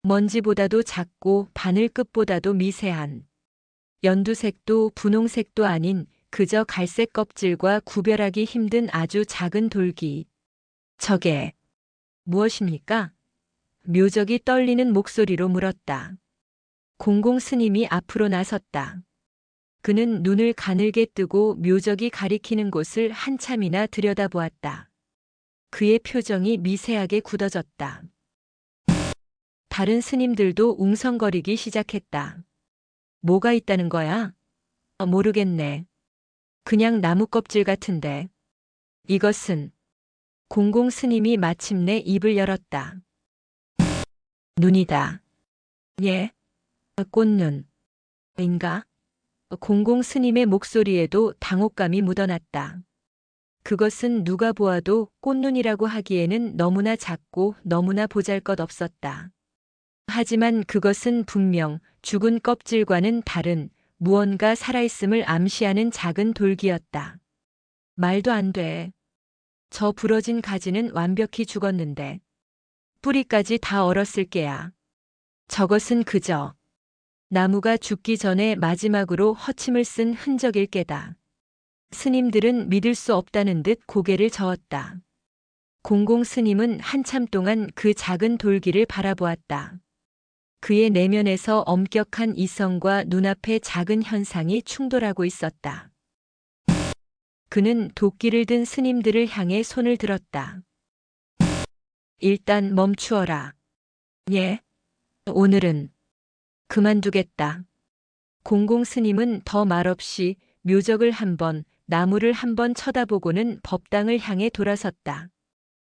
먼지보다도 작고 바늘끝보다도 미세한, 연두색도 분홍색도 아닌 그저 갈색 껍질과 구별하기 힘든 아주 작은 돌기. 저게 무엇입니까? 묘적이 떨리는 목소리로 물었다. 공공 스님이 앞으로 나섰다. 그는 눈을 가늘게 뜨고 묘적이 가리키는 곳을 한참이나 들여다보았다. 그의 표정이 미세하게 굳어졌다. 다른 스님들도 웅성거리기 시작했다. 뭐가 있다는 거야? 모르겠네. 그냥 나무 껍질 같은데. 이것은 공공 스님이 마침내 입을 열었다. 눈이다. 예? 꽃눈. 인가? 공공 스님의 목소리에도 당혹감이 묻어났다. 그것은 누가 보아도 꽃눈이라고 하기에는 너무나 작고 너무나 보잘것없었다. 하지만 그것은 분명 죽은 껍질과는 다른 무언가 살아있음을 암시하는 작은 돌기였다. 말도 안 돼. 저 부러진 가지는 완벽히 죽었는데 뿌리까지 다 얼었을 게야. 저것은 그저 나무가 죽기 전에 마지막으로 허침을 쓴 흔적일 게다. 스님들은 믿을 수 없다는 듯 고개를 저었다. 공공 스님은 한참 동안 그 작은 돌기를 바라보았다. 그의 내면에서 엄격한 이성과 눈앞의 작은 현상이 충돌하고 있었다. 그는 도끼를 든 스님들을 향해 손을 들었다. 일단 멈추어라. 예? 오늘은 그만두겠다. 공공 스님은 더 말없이 묘적을 한번, 나무를 한번 쳐다보고는 법당을 향해 돌아섰다.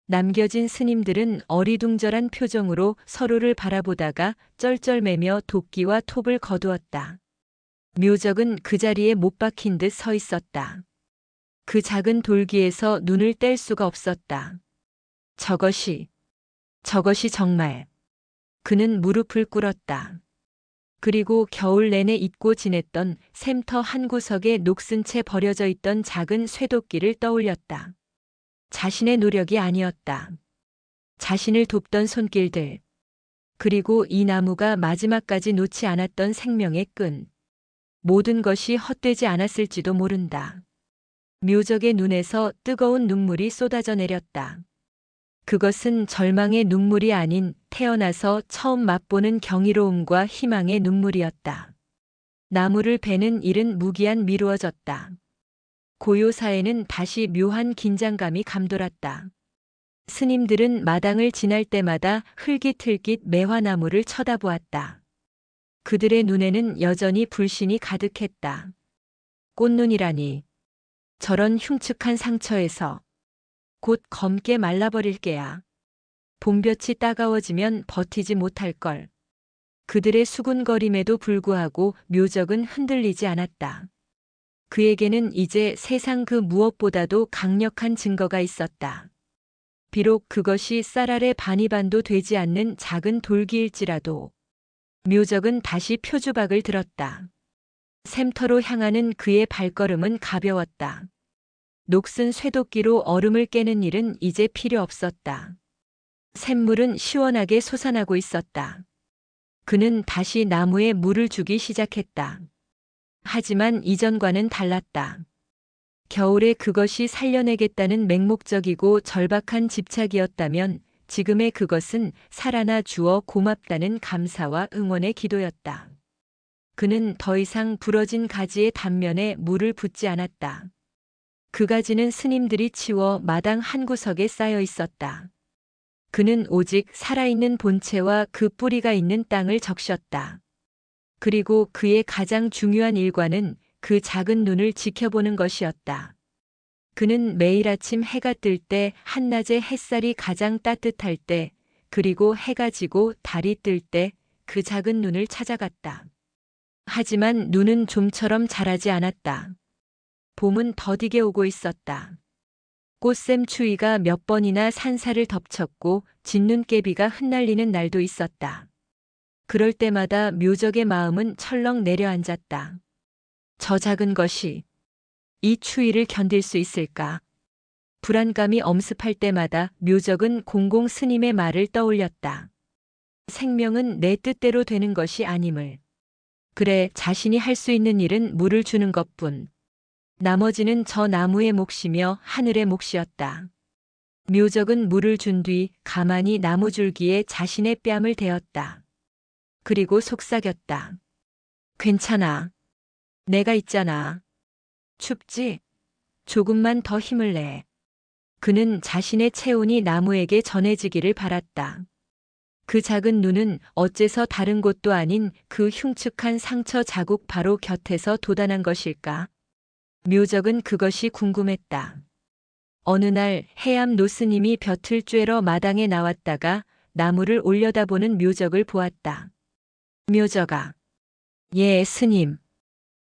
남겨진 스님들은 어리둥절한 표정으로 서로를 바라보다가 쩔쩔매며 도끼와 톱을 거두었다. 묘적은 그 자리에 못 박힌 듯 서 있었다. 그 작은 돌기에서 눈을 뗄 수가 없었다. 저것이 정말. 그는 무릎을 꿇었다. 그리고 겨울 내내 잊고 지냈던 샘터 한 구석에 녹슨 채 버려져 있던 작은 쇠도끼를 떠올렸다. 자신의 노력이 아니었다. 자신을 돕던 손길들. 그리고 이 나무가 마지막까지 놓지 않았던 생명의 끈. 모든 것이 헛되지 않았을지도 모른다. 묘적의 눈에서 뜨거운 눈물이 쏟아져 내렸다. 그것은 절망의 눈물이 아닌 태어나서 처음 맛보는 경이로움과 희망의 눈물이었다. 나무를 베는 일은 무기한 미루어졌다. 고요사에는 다시 묘한 긴장감이 감돌았다. 스님들은 마당을 지날 때마다 흘깃흘깃 매화나무를 쳐다보았다. 그들의 눈에는 여전히 불신이 가득했다. 꽃눈이라니. 저런 흉측한 상처에서 곧 검게 말라버릴 게야. 봄볕이 따가워지면 버티지 못할 걸. 그들의 수군거림에도 불구하고 묘적은 흔들리지 않았다. 그에게는 이제 세상 그 무엇보다도 강력한 증거가 있었다. 비록 그것이 쌀알의 반이반도 되지 않는 작은 돌기일지라도 묘적은 다시 표주박을 들었다. 샘터로 향하는 그의 발걸음은 가벼웠다. 녹슨 쇠도끼로 얼음을 깨는 일은 이제 필요 없었다. 샘물은 시원하게 솟아나고 있었다. 그는 다시 나무에 물을 주기 시작했다. 하지만 이전과는 달랐다. 겨울에 그것이 살려내겠다는 맹목적이고 절박한 집착이었다면 지금의 그것은 살아나 주어 고맙다는 감사와 응원의 기도였다. 그는 더 이상 부러진 가지의 단면에 물을 붓지 않았다. 그 가지는 스님들이 치워 마당 한 구석에 쌓여 있었다. 그는 오직 살아있는 본체와 그 뿌리가 있는 땅을 적셨다. 그리고 그의 가장 중요한 일과는 그 작은 눈을 지켜보는 것이었다. 그는 매일 아침 해가 뜰 때, 한낮의 햇살이 가장 따뜻할 때, 그리고 해가 지고 달이 뜰 때 그 작은 눈을 찾아갔다. 하지만 눈은 좀처럼 자라지 않았다. 봄은 더디게 오고 있었다. 꽃샘 추위가 몇 번이나 산사를 덮쳤고 진눈깨비가 흩날리는 날도 있었다. 그럴 때마다 묘적의 마음은 철렁 내려앉았다. 저 작은 것이 이 추위를 견딜 수 있을까? 불안감이 엄습할 때마다 묘적은 공공 스님의 말을 떠올렸다. 생명은 내 뜻대로 되는 것이 아님을. 그래, 자신이 할 수 있는 일은 물을 주는 것뿐. 나머지는 저 나무의 몫이며 하늘의 몫이었다. 묘적은 물을 준 뒤 가만히 나무 줄기에 자신의 뺨을 대었다. 그리고 속삭였다. 괜찮아. 내가 있잖아. 춥지? 조금만 더 힘을 내. 그는 자신의 체온이 나무에게 전해지기를 바랐다. 그 작은 눈은 어째서 다른 곳도 아닌 그 흉측한 상처 자국 바로 곁에서 돋아난 것일까? 묘적은 그것이 궁금했다. 어느 날 해암 노스님이 볕을 쬐러 마당에 나왔다가 나무를 올려다보는 묘적을 보았다. 묘적아. 예, 스님.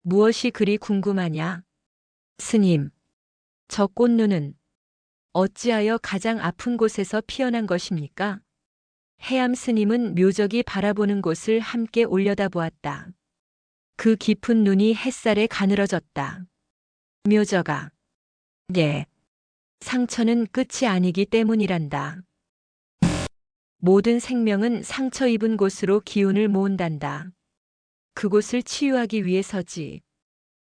무엇이 그리 궁금하냐? 스님. 저 꽃눈은 어찌하여 가장 아픈 곳에서 피어난 것입니까? 해암 스님은 묘적이 바라보는 곳을 함께 올려다보았다. 그 깊은 눈이 햇살에 가늘어졌다. 묘적아. 예. 상처는 끝이 아니기 때문이란다. 모든 생명은 상처 입은 곳으로 기운을 모은단다. 그곳을 치유하기 위해서지.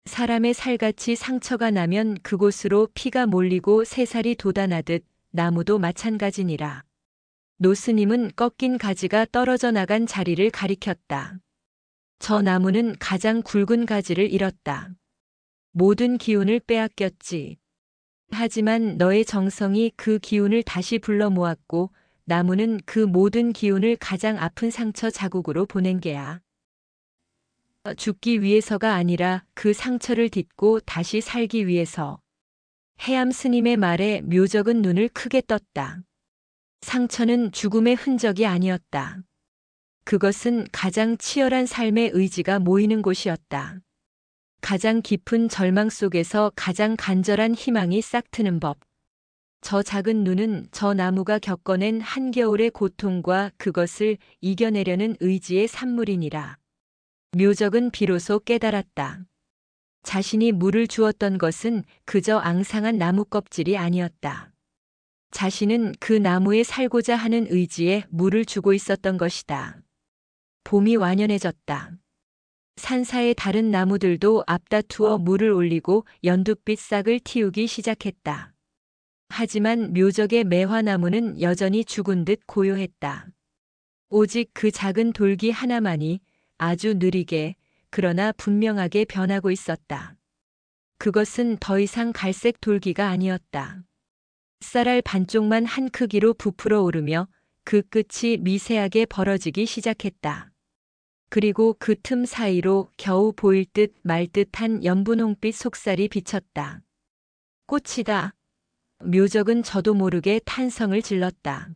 사람의 살같이 상처가 나면 그곳으로 피가 몰리고 새살이 돋아나듯 나무도 마찬가지니라. 노스님은 꺾인 가지가 떨어져 나간 자리를 가리켰다. 저 나무는 가장 굵은 가지를 잃었다. 모든 기운을 빼앗겼지. 하지만 너의 정성이 그 기운을 다시 불러 모았고 나무는 그 모든 기운을 가장 아픈 상처 자국으로 보낸 게야. 죽기 위해서가 아니라 그 상처를 딛고 다시 살기 위해서. 해암 스님의 말에 묘적은 눈을 크게 떴다. 상처는 죽음의 흔적이 아니었다. 그것은 가장 치열한 삶의 의지가 모이는 곳이었다. 가장 깊은 절망 속에서 가장 간절한 희망이 싹트는 법. 저 작은 눈은 저 나무가 겪어낸 한겨울의 고통과 그것을 이겨내려는 의지의 산물이니라. 묘적은 비로소 깨달았다. 자신이 물을 주었던 것은 그저 앙상한 나무 껍질이 아니었다. 자신은 그 나무에 살고자 하는 의지에 물을 주고 있었던 것이다. 봄이 완연해졌다. 산사의 다른 나무들도 앞다투어 물을 올리고 연두빛 싹을 틔우기 시작했다. 하지만 묘적의 매화나무는 여전히 죽은 듯 고요했다. 오직 그 작은 돌기 하나만이 아주 느리게 그러나 분명하게 변하고 있었다. 그것은 더 이상 갈색 돌기가 아니었다. 쌀알 반쪽만 한 크기로 부풀어 오르며 그 끝이 미세하게 벌어지기 시작했다. 그리고 그 틈 사이로 겨우 보일 듯 말 듯한 연분홍빛 속살이 비쳤다. 꽃이다. 묘적은 저도 모르게 탄성을 질렀다.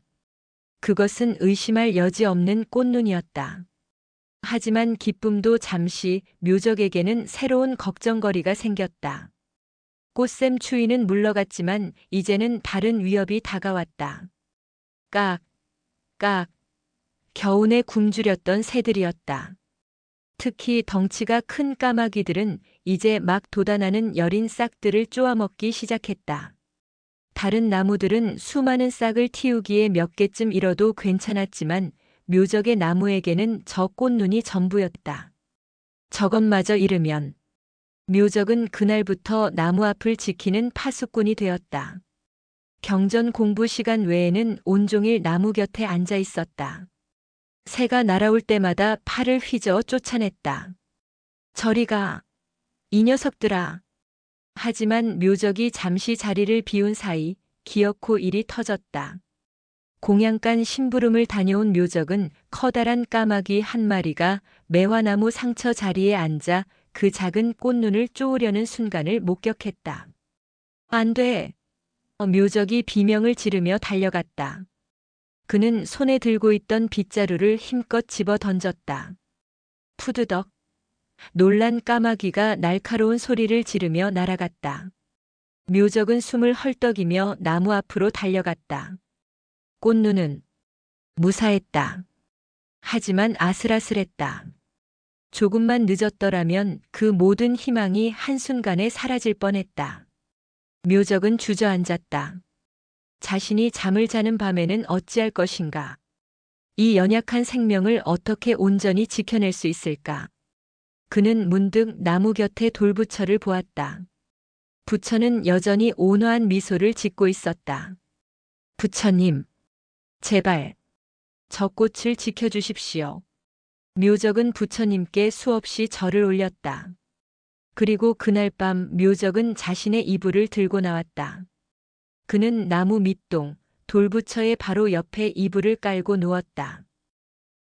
그것은 의심할 여지 없는 꽃눈이었다. 하지만 기쁨도 잠시 묘적에게는 새로운 걱정거리가 생겼다. 꽃샘 추위는 물러갔지만 이제는 다른 위협이 다가왔다. 깍, 깍. 겨우내 굶주렸던 새들이었다. 특히 덩치가 큰 까마귀들은 이제 막 돋아나는 여린 싹들을 쪼아먹기 시작했다. 다른 나무들은 수많은 싹을 틔우기에 몇 개쯤 잃어도 괜찮았지만 묘적의 나무에게는 저 꽃눈이 전부였다. 저것마저 잃으면 묘적은 그날부터 나무 앞을 지키는 파수꾼이 되었다. 경전 공부 시간 외에는 온종일 나무 곁에 앉아 있었다. 새가 날아올 때마다 팔을 휘저어 쫓아냈다. 저리 가. 이 녀석들아. 하지만 묘적이 잠시 자리를 비운 사이 기어코 일이 터졌다. 공양간 심부름을 다녀온 묘적은 커다란 까마귀 한 마리가 매화나무 상처 자리에 앉아 그 작은 꽃눈을 쪼으려는 순간을 목격했다. 안 돼. 묘적이 비명을 지르며 달려갔다. 그는 손에 들고 있던 빗자루를 힘껏 집어 던졌다. 푸드덕. 놀란 까마귀가 날카로운 소리를 지르며 날아갔다. 묘적은 숨을 헐떡이며 나무 앞으로 달려갔다. 꽃눈은 무사했다. 하지만 아슬아슬했다. 조금만 늦었더라면 그 모든 희망이 한순간에 사라질 뻔했다. 묘적은 주저앉았다. 자신이 잠을 자는 밤에는 어찌할 것인가? 이 연약한 생명을 어떻게 온전히 지켜낼 수 있을까? 그는 문득 나무 곁에 돌부처를 보았다. 부처는 여전히 온화한 미소를 짓고 있었다. 부처님, 제발, 저 꽃을 지켜주십시오. 묘적은 부처님께 수없이 절을 올렸다. 그리고 그날 밤 묘적은 자신의 이불을 들고 나왔다. 그는 나무 밑동, 돌부처의 바로 옆에 이불을 깔고 누웠다.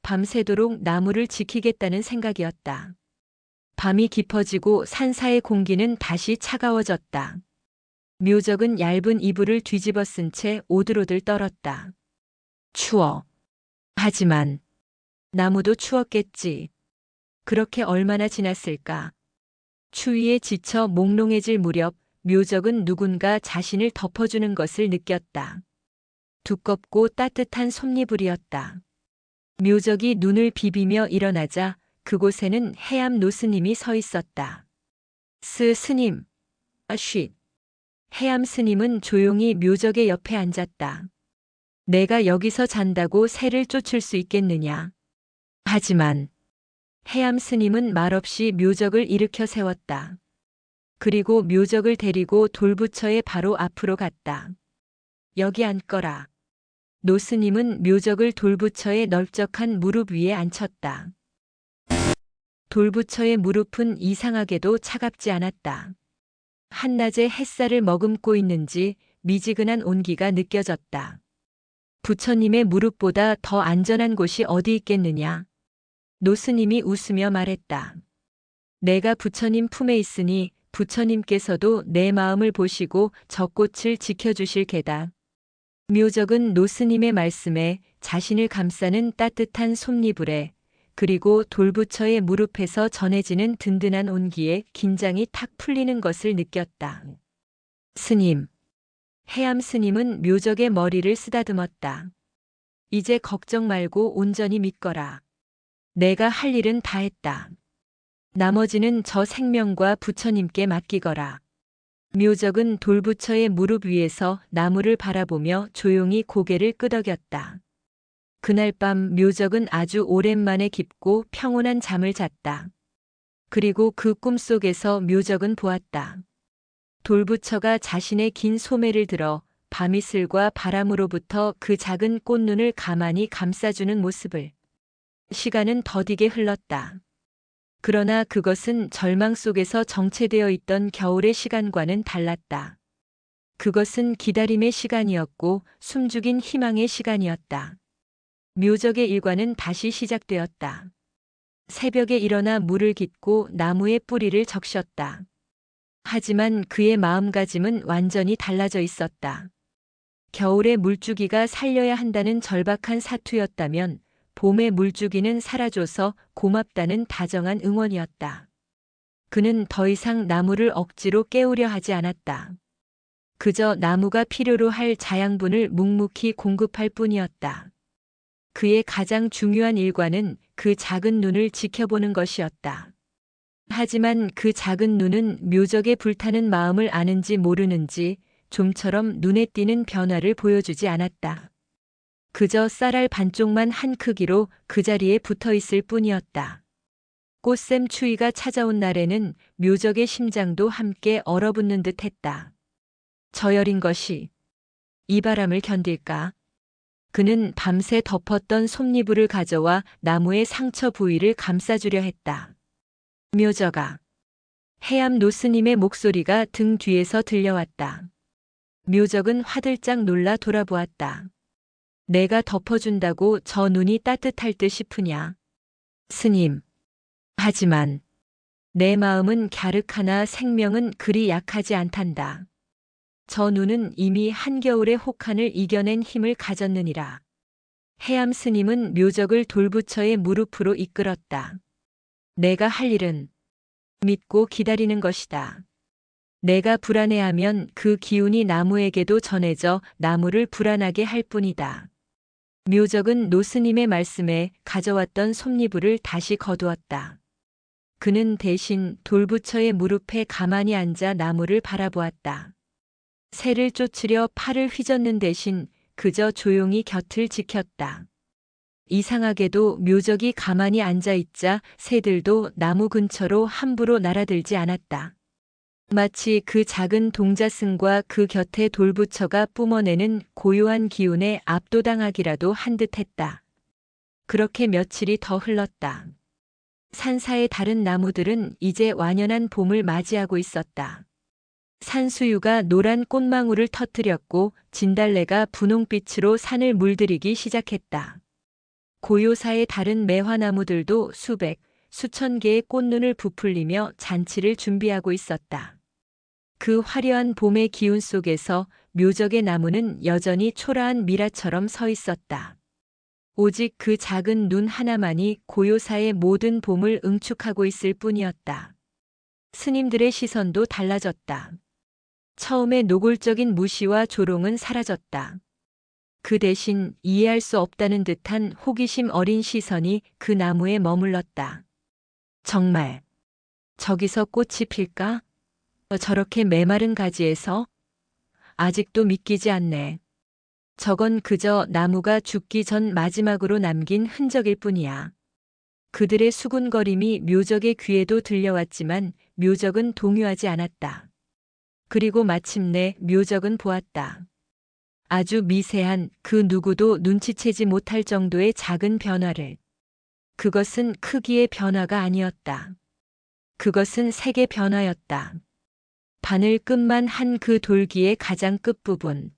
밤새도록 나무를 지키겠다는 생각이었다. 밤이 깊어지고 산사의 공기는 다시 차가워졌다. 묘적은 얇은 이불을 뒤집어 쓴 채 오들오들 떨었다. 추워. 하지만 나무도 추웠겠지. 그렇게 얼마나 지났을까? 추위에 지쳐 몽롱해질 무렵 묘적은 누군가 자신을 덮어주는 것을 느꼈다. 두껍고 따뜻한 솜니불이었다. 묘적이 눈을 비비며 일어나자 그곳에는 해암 노스님이 서 있었다. 스님, 쉿. 해암 스님은 조용히 묘적의 옆에 앉았다. 내가 여기서 잔다고 새를 쫓을 수 있겠느냐? 하지만 해암 스님은 말없이 묘적을 일으켜 세웠다. 그리고 묘적을 데리고 돌부처의 바로 앞으로 갔다. 여기 앉거라. 노스님은 묘적을 돌부처의 넓적한 무릎 위에 앉혔다. 돌부처의 무릎은 이상하게도 차갑지 않았다. 한낮에 햇살을 머금고 있는지 미지근한 온기가 느껴졌다. 부처님의 무릎보다 더 안전한 곳이 어디 있겠느냐? 노스님이 웃으며 말했다. 내가 부처님 품에 있으니 부처님께서도 내 마음을 보시고 저 꽃을 지켜주실 게다. 묘적은 노스님의 말씀에 자신을 감싸는 따뜻한 솜니불에 그리고 돌부처의 무릎에서 전해지는 든든한 온기에 긴장이 탁 풀리는 것을 느꼈다. 스님. 해암 스님은 묘적의 머리를 쓰다듬었다. 이제 걱정 말고 온전히 믿거라. 내가 할 일은 다 했다. 나머지는 저 생명과 부처님께 맡기거라. 묘적은 돌부처의 무릎 위에서 나무를 바라보며 조용히 고개를 끄덕였다. 그날 밤 묘적은 아주 오랜만에 깊고 평온한 잠을 잤다. 그리고 그 꿈속에서 묘적은 보았다. 돌부처가 자신의 긴 소매를 들어 밤이슬과 바람으로부터 그 작은 꽃눈을 가만히 감싸주는 모습을. 시간은 더디게 흘렀다. 그러나 그것은 절망 속에서 정체되어 있던 겨울의 시간과는 달랐다. 그것은 기다림의 시간이었고 숨죽인 희망의 시간이었다. 묘적의 일과는 다시 시작되었다. 새벽에 일어나 물을 깃고 나무의 뿌리를 적셨다. 하지만 그의 마음가짐은 완전히 달라져 있었다. 겨울의 물주기가 살려야 한다는 절박한 사투였다면 봄의 물주기는 사라져서 고맙다는 다정한 응원이었다. 그는 더 이상 나무를 억지로 깨우려 하지 않았다. 그저 나무가 필요로 할 자양분을 묵묵히 공급할 뿐이었다. 그의 가장 중요한 일과는 그 작은 눈을 지켜보는 것이었다. 하지만 그 작은 눈은 묘적의 불타는 마음을 아는지 모르는지 좀처럼 눈에 띄는 변화를 보여주지 않았다. 그저 쌀알 반쪽만 한 크기로 그 자리에 붙어 있을 뿐이었다. 꽃샘 추위가 찾아온 날에는 묘적의 심장도 함께 얼어붙는 듯 했다. 저열인 것이 이 바람을 견딜까? 그는 밤새 덮었던 솜니불을 가져와 나무의 상처 부위를 감싸주려 했다. 묘적아. 해암 노스님의 목소리가 등 뒤에서 들려왔다. 묘적은 화들짝 놀라 돌아보았다. 내가 덮어준다고 저 눈이 따뜻할 듯 싶으냐? 스님. 하지만 내 마음은 갸륵하나 생명은 그리 약하지 않단다. 저 눈은 이미 한겨울의 혹한을 이겨낸 힘을 가졌느니라. 해암 스님은 묘적을 돌부처의 무릎으로 이끌었다. 내가 할 일은 믿고 기다리는 것이다. 내가 불안해하면 그 기운이 나무에게도 전해져 나무를 불안하게 할 뿐이다. 묘적은 노스님의 말씀에 가져왔던 솜니불을 다시 거두었다. 그는 대신 돌부처의 무릎에 가만히 앉아 나무를 바라보았다. 새를 쫓으려 팔을 휘젓는 대신 그저 조용히 곁을 지켰다. 이상하게도 묘적이 가만히 앉아있자 새들도 나무 근처로 함부로 날아들지 않았다. 마치 그 작은 동자승과 그 곁에 돌부처가 뿜어내는 고요한 기운에 압도당하기라도 한 듯했다. 그렇게 며칠이 더 흘렀다. 산사의 다른 나무들은 이제 완연한 봄을 맞이하고 있었다. 산수유가 노란 꽃망울을 터뜨렸고 진달래가 분홍빛으로 산을 물들이기 시작했다. 고요사의 다른 매화나무들도 수백, 수천 개의 꽃눈을 부풀리며 잔치를 준비하고 있었다. 그 화려한 봄의 기운 속에서 묘적의 나무는 여전히 초라한 미라처럼 서 있었다. 오직 그 작은 눈 하나만이 고요사의 모든 봄을 응축하고 있을 뿐이었다. 스님들의 시선도 달라졌다. 처음에 노골적인 무시와 조롱은 사라졌다. 그 대신 이해할 수 없다는 듯한 호기심 어린 시선이 그 나무에 머물렀다. 정말 저기서 꽃이 필까? 저렇게 메마른 가지에서? 아직도 믿기지 않네. 저건 그저 나무가 죽기 전 마지막으로 남긴 흔적일 뿐이야. 그들의 수군거림이 묘적의 귀에도 들려왔지만 묘적은 동요하지 않았다. 그리고 마침내 묘적은 보았다. 아주 미세한 그 누구도 눈치채지 못할 정도의 작은 변화를. 그것은 크기의 변화가 아니었다. 그것은 색의 변화였다. 바늘 끝만 한 그 돌기의 가장 끝부분.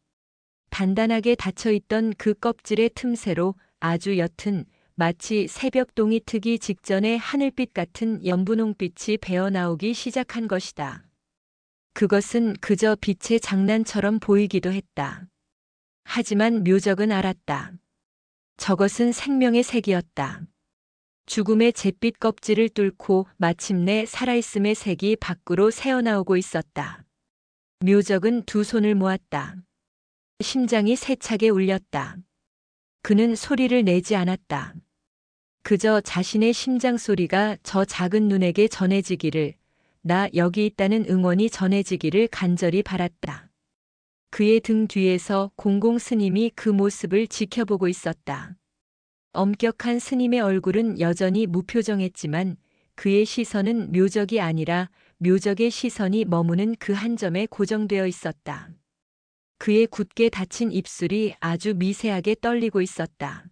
단단하게 닫혀있던 그 껍질의 틈새로 아주 옅은 마치 새벽동이 트기 직전의 하늘빛 같은 연분홍빛이 배어나오기 시작한 것이다. 그것은 그저 빛의 장난처럼 보이기도 했다. 하지만 묘적은 알았다. 저것은 생명의 색이었다. 죽음의 잿빛 껍질을 뚫고 마침내 살아있음의 색이 밖으로 새어나오고 있었다. 묘적은 두 손을 모았다. 심장이 세차게 울렸다. 그는 소리를 내지 않았다. 그저 자신의 심장 소리가 저 작은 눈에게 전해지기를, 나 여기 있다는 응원이 전해지기를 간절히 바랐다. 그의 등 뒤에서 공공 스님이 그 모습을 지켜보고 있었다. 엄격한 스님의 얼굴은 여전히 무표정했지만 그의 시선은 묘적이 아니라 묘적의 시선이 머무는 그 한 점에 고정되어 있었다. 그의 굳게 닫힌 입술이 아주 미세하게 떨리고 있었다.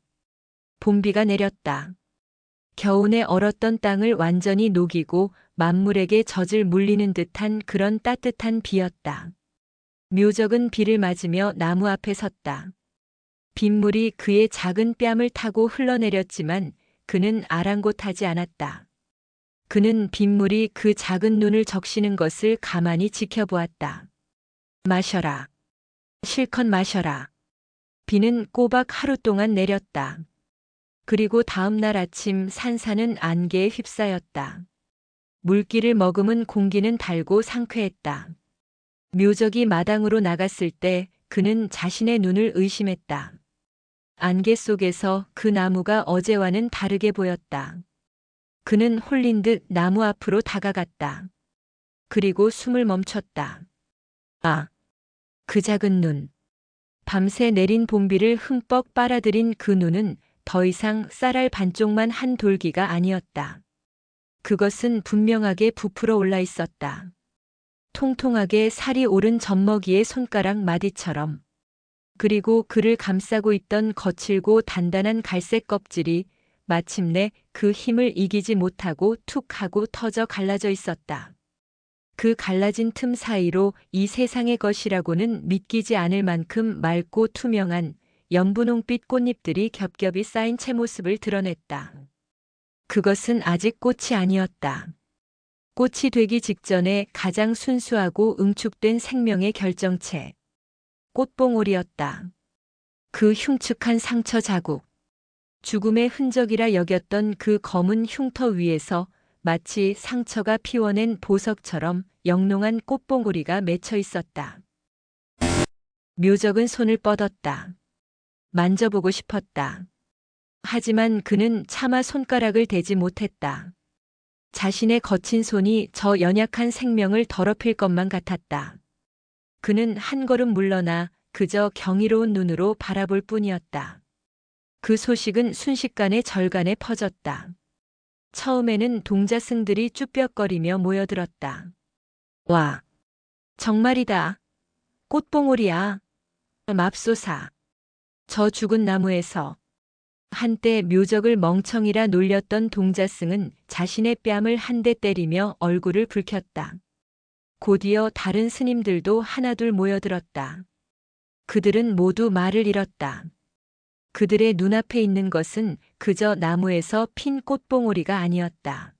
봄비가 내렸다. 겨우내 얼었던 땅을 완전히 녹이고 만물에게 젖을 물리는 듯한 그런 따뜻한 비였다. 묘적은 비를 맞으며 나무 앞에 섰다. 빗물이 그의 작은 뺨을 타고 흘러내렸지만 그는 아랑곳하지 않았다. 그는 빗물이 그 작은 눈을 적시는 것을 가만히 지켜보았다. 마셔라. 실컷 마셔라. 비는 꼬박 하루 동안 내렸다. 그리고 다음 날 아침 산사는 안개에 휩싸였다. 물기를 머금은 공기는 달고 상쾌했다. 묘적이 마당으로 나갔을 때 그는 자신의 눈을 의심했다. 안개 속에서 그 나무가 어제와는 다르게 보였다. 그는 홀린 듯 나무 앞으로 다가갔다. 그리고 숨을 멈췄다. 아, 그 작은 눈. 밤새 내린 봄비를 흠뻑 빨아들인 그 눈은 더 이상 쌀알 반쪽만 한 돌기가 아니었다. 그것은 분명하게 부풀어 올라 있었다. 통통하게 살이 오른 젖먹이의 손가락 마디처럼. 그리고 그를 감싸고 있던 거칠고 단단한 갈색 껍질이 마침내 그 힘을 이기지 못하고 툭 하고 터져 갈라져 있었다. 그 갈라진 틈 사이로 이 세상의 것이라고는 믿기지 않을 만큼 맑고 투명한 연분홍빛 꽃잎들이 겹겹이 쌓인 채 모습을 드러냈다. 그것은 아직 꽃이 아니었다. 꽃이 되기 직전에 가장 순수하고 응축된 생명의 결정체. 꽃봉오리였다. 그 흉측한 상처 자국. 죽음의 흔적이라 여겼던 그 검은 흉터 위에서 마치 상처가 피워낸 보석처럼 영롱한 꽃봉오리가 맺혀 있었다. 묘적은 손을 뻗었다. 만져보고 싶었다. 하지만 그는 차마 손가락을 대지 못했다. 자신의 거친 손이 저 연약한 생명을 더럽힐 것만 같았다. 그는 한 걸음 물러나 그저 경이로운 눈으로 바라볼 뿐이었다. 그 소식은 순식간에 절간에 퍼졌다. 처음에는 동자승들이 쭈뼛거리며 모여들었다. 와, 정말이다. 꽃봉오리야. 맙소사. 저 죽은 나무에서 한때 묘적을 멍청이라 놀렸던 동자승은 자신의 뺨을 한 대 때리며 얼굴을 붉혔다. 곧이어 다른 스님들도 하나둘 모여들었다. 그들은 모두 말을 잃었다. 그들의 눈앞에 있는 것은 그저 나무에서 핀 꽃봉오리가 아니었다.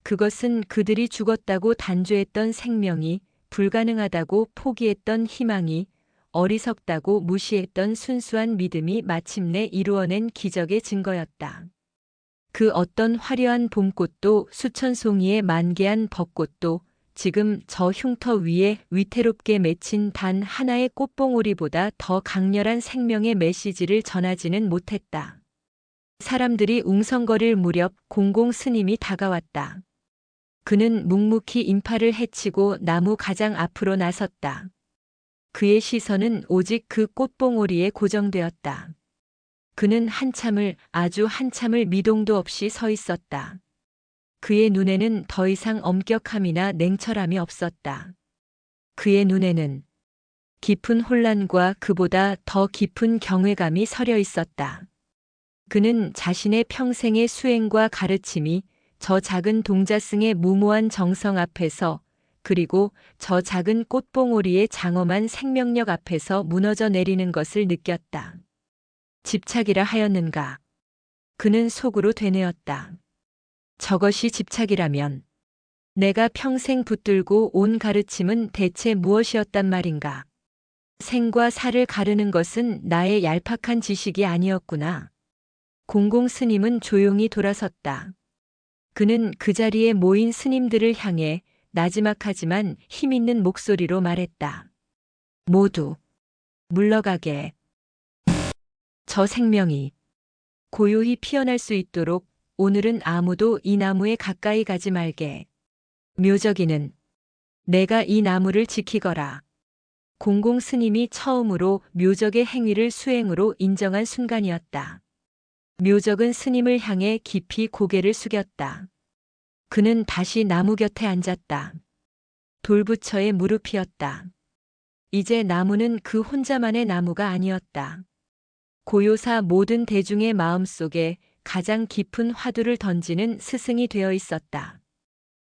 그것은 그들이 죽었다고 단죄했던 생명이, 불가능하다고 포기했던 희망이, 어리석다고 무시했던 순수한 믿음이 마침내 이루어낸 기적의 증거였다. 그 어떤 화려한 봄꽃도 수천 송이의 만개한 벚꽃도 지금 저 흉터 위에 위태롭게 맺힌 단 하나의 꽃봉오리보다 더 강렬한 생명의 메시지를 전하지는 못했다. 사람들이 웅성거릴 무렵 공공 스님이 다가왔다. 그는 묵묵히 인파를 헤치고 나무 가장 앞으로 나섰다. 그의 시선은 오직 그 꽃봉오리에 고정되었다. 그는 아주 한참을 미동도 없이 서 있었다. 그의 눈에는 더 이상 엄격함이나 냉철함이 없었다. 그의 눈에는 깊은 혼란과 그보다 더 깊은 경외감이 서려 있었다. 그는 자신의 평생의 수행과 가르침이 저 작은 동자승의 무모한 정성 앞에서, 그리고 저 작은 꽃봉오리의 장엄한 생명력 앞에서 무너져 내리는 것을 느꼈다. 집착이라 하였는가? 그는 속으로 되뇌었다. 저것이 집착이라면 내가 평생 붙들고 온 가르침은 대체 무엇이었단 말인가? 생과 사를 가르는 것은 나의 얄팍한 지식이 아니었구나. 공공 스님은 조용히 돌아섰다. 그는 그 자리에 모인 스님들을 향해 나지막하지만 힘있는 목소리로 말했다. 모두 물러가게. 저 생명이 고요히 피어날 수 있도록 오늘은 아무도 이 나무에 가까이 가지 말게. 묘적이는 내가 이 나무를 지키거라. 공공 스님이 처음으로 묘적의 행위를 수행으로 인정한 순간이었다. 묘적은 스님을 향해 깊이 고개를 숙였다. 그는 다시 나무 곁에 앉았다. 돌부처에 무릎이었다. 이제 나무는 그 혼자만의 나무가 아니었다. 고요사 모든 대중의 마음속에 가장 깊은 화두를 던지는 스승이 되어 있었다.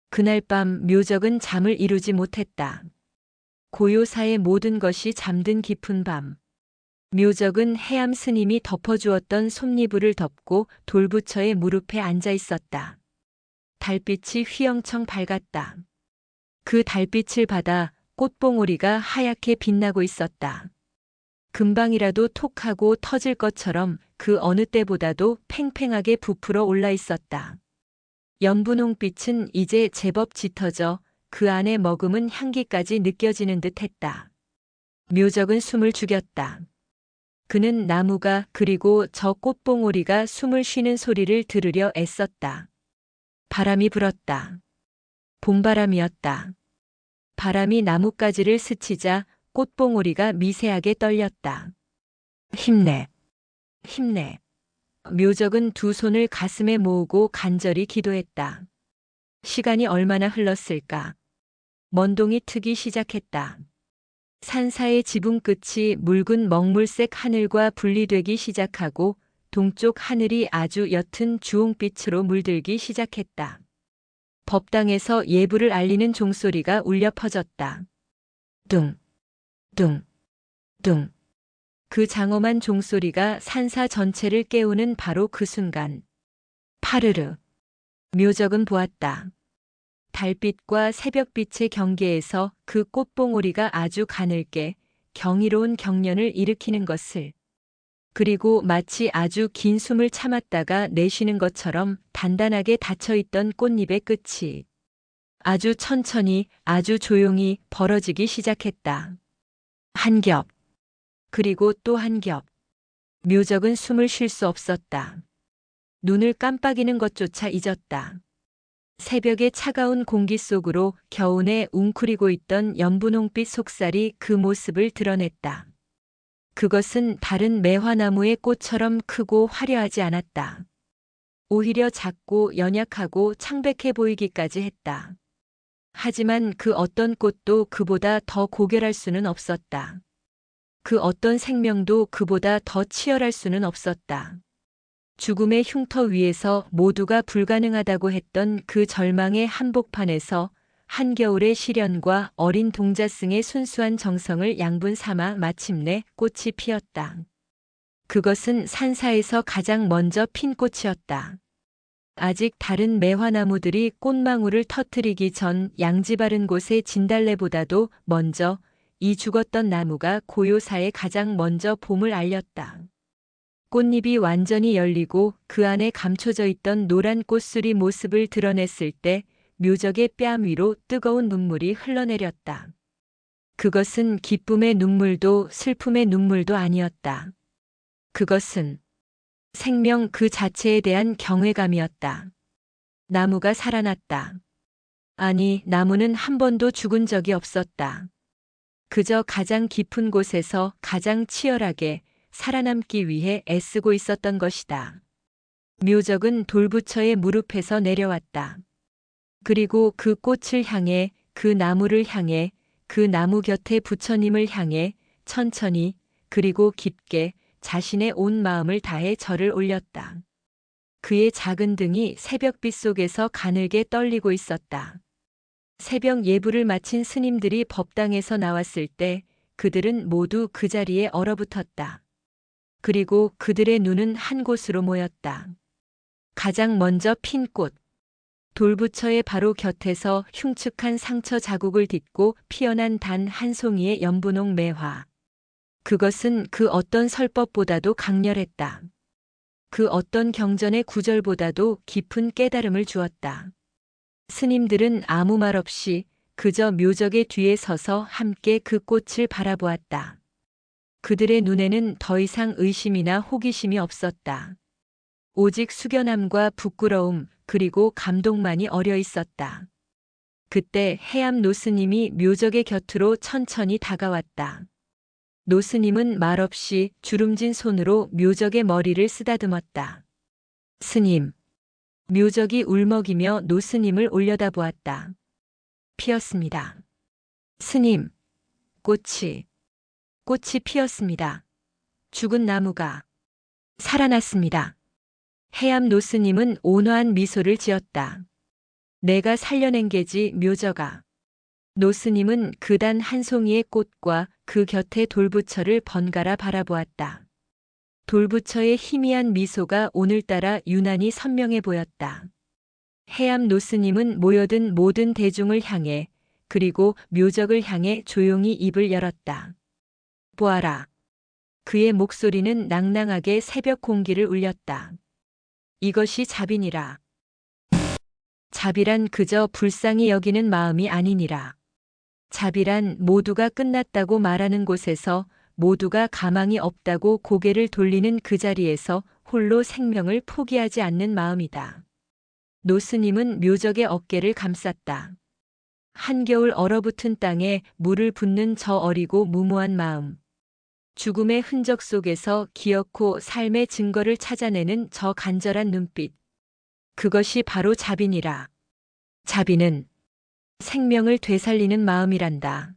그날 밤 묘적은 잠을 이루지 못했다. 고요사의 모든 것이 잠든 깊은 밤. 묘적은 해암 스님이 덮어주었던 솜니부를 덮고 돌부처의 무릎에 앉아 있었다. 달빛이 휘영청 밝았다. 그 달빛을 받아 꽃봉오리가 하얗게 빛나고 있었다. 금방이라도 톡하고 터질 것처럼 그 어느 때보다도 팽팽하게 부풀어 올라 있었다. 연분홍빛은 이제 제법 짙어져 그 안에 머금은 향기까지 느껴지는 듯 했다. 묘적은 숨을 죽였다. 그는 나무가 그리고 저 꽃봉오리가 숨을 쉬는 소리를 들으려 애썼다. 바람이 불었다. 봄바람이었다. 바람이 나뭇가지를 스치자 꽃봉오리가 미세하게 떨렸다. 힘내. 힘내. 묘적은 두 손을 가슴에 모으고 간절히 기도했다. 시간이 얼마나 흘렀을까? 먼동이 트기 시작했다. 산사의 지붕 끝이 묽은 먹물색 하늘과 분리되기 시작하고 동쪽 하늘이 아주 옅은 주홍빛으로 물들기 시작했다. 법당에서 예불을 알리는 종소리가 울려 퍼졌다. 둥, 둥, 둥. 그 장엄한 종소리가 산사 전체를 깨우는 바로 그 순간. 파르르. 묘적은 보았다. 달빛과 새벽빛의 경계에서 그 꽃봉오리가 아주 가늘게 경이로운 경련을 일으키는 것을, 그리고 마치 아주 긴 숨을 참았다가 내쉬는 것처럼 단단하게 닫혀있던 꽃잎의 끝이 아주 천천히, 아주 조용히 벌어지기 시작했다. 한 겹, 그리고 또 한 겹. 묘적은 숨을 쉴 수 없었다. 눈을 깜빡이는 것조차 잊었다. 새벽의 차가운 공기 속으로 겨우내 웅크리고 있던 연분홍빛 속살이 그 모습을 드러냈다. 그것은 다른 매화나무의 꽃처럼 크고 화려하지 않았다. 오히려 작고 연약하고 창백해 보이기까지 했다. 하지만 그 어떤 꽃도 그보다 더 고결할 수는 없었다. 그 어떤 생명도 그보다 더 치열할 수는 없었다. 죽음의 흉터 위에서 모두가 불가능하다고 했던 그 절망의 한복판에서 한겨울의 시련과 어린 동자승의 순수한 정성을 양분 삼아 마침내 꽃이 피었다. 그것은 산사에서 가장 먼저 핀 꽃이었다. 아직 다른 매화나무들이 꽃망울을 터뜨리기 전 양지 바른 곳의 진달래보다도 먼저 이 죽었던 나무가 고요사에 가장 먼저 봄을 알렸다. 꽃잎이 완전히 열리고 그 안에 감춰져 있던 노란 꽃술이 모습을 드러냈을 때 묘적의 뺨 위로 뜨거운 눈물이 흘러내렸다. 그것은 기쁨의 눈물도 슬픔의 눈물도 아니었다. 그것은 생명 그 자체에 대한 경외감이었다. 나무가 살아났다. 아니, 나무는 한 번도 죽은 적이 없었다. 그저 가장 깊은 곳에서 가장 치열하게 살아남기 위해 애쓰고 있었던 것이다. 묘적은 돌부처의 무릎에서 내려왔다. 그리고 그 꽃을 향해, 그 나무를 향해, 그 나무 곁에 부처님을 향해 천천히 그리고 깊게 자신의 온 마음을 다해 절을 올렸다. 그의 작은 등이 새벽빛 속에서 가늘게 떨리고 있었다. 새벽 예불을 마친 스님들이 법당에서 나왔을 때 그들은 모두 그 자리에 얼어붙었다. 그리고 그들의 눈은 한 곳으로 모였다. 가장 먼저 핀 꽃. 돌부처의 바로 곁에서 흉측한 상처 자국을 딛고 피어난 단 한 송이의 연분홍 매화. 그것은 그 어떤 설법보다도 강렬했다. 그 어떤 경전의 구절보다도 깊은 깨달음을 주었다. 스님들은 아무 말 없이 그저 묘적의 뒤에 서서 함께 그 꽃을 바라보았다. 그들의 눈에는 더 이상 의심이나 호기심이 없었다. 오직 숙연함과 부끄러움 그리고 감동만이 어려 있었다. 그때 해암 노스님이 묘적의 곁으로 천천히 다가왔다. 노스님은 말없이 주름진 손으로 묘적의 머리를 쓰다듬었다. 스님. 묘적이 울먹이며 노스님을 올려다보았다. 피었습니다. 스님. 꽃이 피었습니다. 죽은 나무가 살아났습니다. 해암 노스님은 온화한 미소를 지었다. 내가 살려낸 게지 묘적아. 노스님은 그 단 한 송이의 꽃과 그 곁에 돌부처를 번갈아 바라보았다. 돌부처의 희미한 미소가 오늘따라 유난히 선명해 보였다. 해암 노스님은 모여든 모든 대중을 향해 그리고 묘적을 향해 조용히 입을 열었다. 보아라. 그의 목소리는 낭낭하게 새벽 공기를 울렸다. 이것이 자비니라. 자비란 그저 불쌍히 여기는 마음이 아니니라. 자비란 모두가 끝났다고 말하는 곳에서 모두가 가망이 없다고 고개를 돌리는 그 자리에서 홀로 생명을 포기하지 않는 마음이다. 노스님은 묘적의 어깨를 감쌌다. 한겨울 얼어붙은 땅에 물을 붓는 저 어리고 무모한 마음. 죽음의 흔적 속에서 기어코 삶의 증거를 찾아내는 저 간절한 눈빛. 그것이 바로 자비니라. 자비는 생명을 되살리는 마음이란다.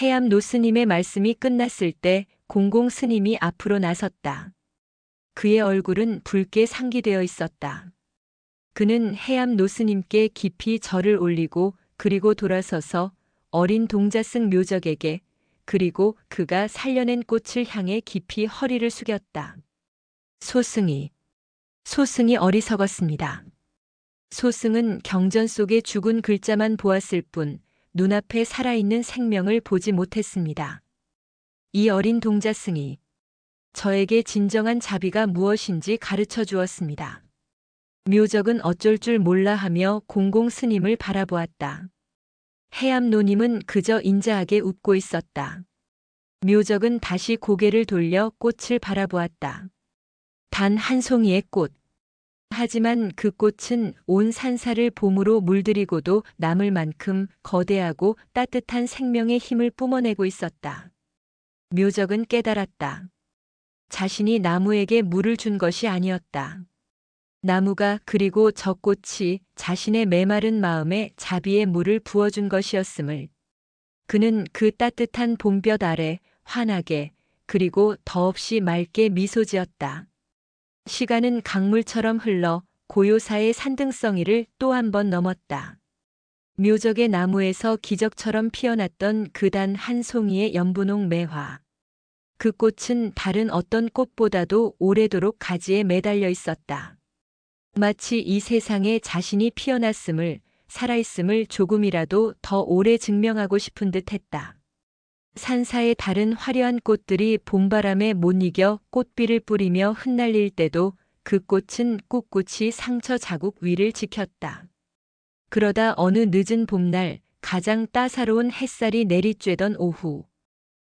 해암 노스님의 말씀이 끝났을 때 공공 스님이 앞으로 나섰다. 그의 얼굴은 붉게 상기되어 있었다. 그는 해암 노스님께 깊이 절을 올리고 그리고 돌아서서 어린 동자승 묘적에게 그리고 그가 살려낸 꽃을 향해 깊이 허리를 숙였다. 소승이 어리석었습니다. 소승은 경전 속의 죽은 글자만 보았을 뿐 눈앞에 살아있는 생명을 보지 못했습니다. 이 어린 동자승이 저에게 진정한 자비가 무엇인지 가르쳐 주었습니다. 묘적은 어쩔 줄 몰라 하며 공공 스님을 바라보았다. 해암 노님은 그저 인자하게 웃고 있었다. 묘적은 다시 고개를 돌려 꽃을 바라보았다. 단 한 송이의 꽃. 하지만 그 꽃은 온 산사를 봄으로 물들이고도 남을 만큼 거대하고 따뜻한 생명의 힘을 뿜어내고 있었다. 묘적은 깨달았다. 자신이 나무에게 물을 준 것이 아니었다. 나무가 그리고 저 꽃이 자신의 메마른 마음에 자비의 물을 부어준 것이었음을. 그는 그 따뜻한 봄볕 아래 환하게 그리고 더없이 맑게 미소 지었다. 시간은 강물처럼 흘러 고요사의 산등성이를 또 한 번 넘었다. 묘적의 나무에서 기적처럼 피어났던 그 단 한 송이의 연분홍 매화. 그 꽃은 다른 어떤 꽃보다도 오래도록 가지에 매달려 있었다. 마치 이 세상에 자신이 피어났음을, 살아있음을 조금이라도 더 오래 증명하고 싶은 듯 했다. 산사의 다른 화려한 꽃들이 봄바람에 못 이겨 꽃비를 뿌리며 흩날릴 때도 그 꽃은 꿋꿋이 상처 자국 위를 지켰다. 그러다 어느 늦은 봄날 가장 따사로운 햇살이 내리쬐던 오후,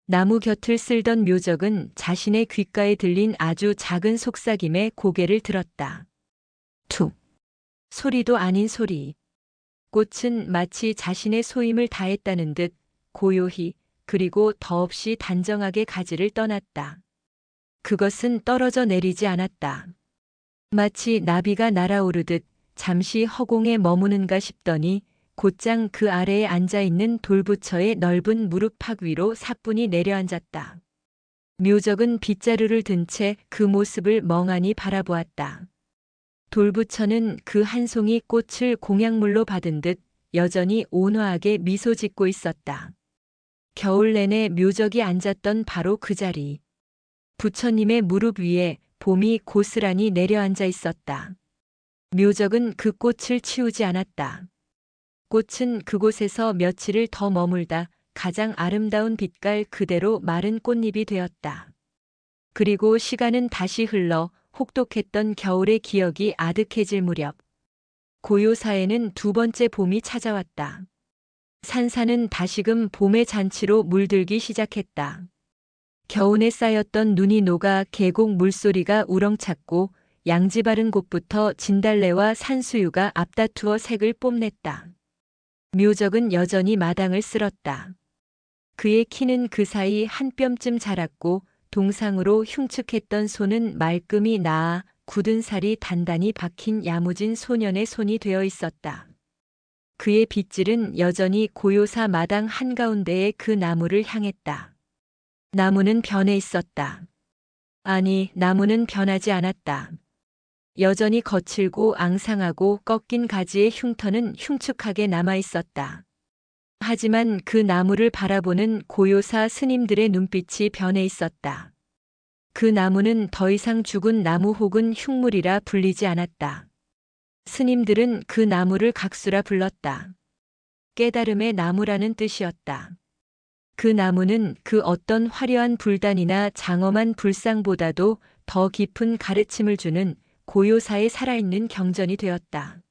나무 곁을 쓸던 묘적은 자신의 귓가에 들린 아주 작은 속삭임에 고개를 들었다. 툭. 소리도 아닌 소리. 꽃은 마치 자신의 소임을 다했다는 듯 고요히 그리고 더없이 단정하게 가지를 떠났다. 그것은 떨어져 내리지 않았다. 마치 나비가 날아오르듯 잠시 허공에 머무는가 싶더니 곧장 그 아래에 앉아있는 돌부처의 넓은 무릎팍 위로 사뿐히 내려앉았다. 묘적은 빗자루를 든 채 그 모습을 멍하니 바라보았다. 돌부처는 그 한 송이 꽃을 공약물로 받은 듯 여전히 온화하게 미소 짓고 있었다. 겨울 내내 묘적이 앉았던 바로 그 자리. 부처님의 무릎 위에 봄이 고스란히 내려앉아 있었다. 묘적은 그 꽃을 치우지 않았다. 꽃은 그곳에서 며칠을 더 머물다 가장 아름다운 빛깔 그대로 마른 꽃잎이 되었다. 그리고 시간은 다시 흘러 혹독했던 겨울의 기억이 아득해질 무렵, 고요사에는 두 번째 봄이 찾아왔다. 산사는 다시금 봄의 잔치로 물들기 시작했다. 겨우내 쌓였던 눈이 녹아 계곡 물소리가 우렁찼고 양지 바른 곳부터 진달래와 산수유가 앞다투어 색을 뽐냈다. 묘적은 여전히 마당을 쓸었다. 그의 키는 그 사이 한 뼘쯤 자랐고 동상으로 흉측했던 손은 말끔히 나아 굳은 살이 단단히 박힌 야무진 소년의 손이 되어 있었다. 그의 빗질은 여전히 고요사 마당 한가운데의 그 나무를 향했다. 나무는 변해 있었다. 아니, 나무는 변하지 않았다. 여전히 거칠고 앙상하고 꺾인 가지의 흉터는 흉측하게 남아 있었다. 하지만 그 나무를 바라보는 고요사 스님들의 눈빛이 변해 있었다. 그 나무는 더 이상 죽은 나무 혹은 흉물이라 불리지 않았다. 스님들은 그 나무를 각수라 불렀다. 깨달음의 나무라는 뜻이었다. 그 나무는 그 어떤 화려한 불단이나 장엄한 불상보다도 더 깊은 가르침을 주는 고요사에 살아있는 경전이 되었다.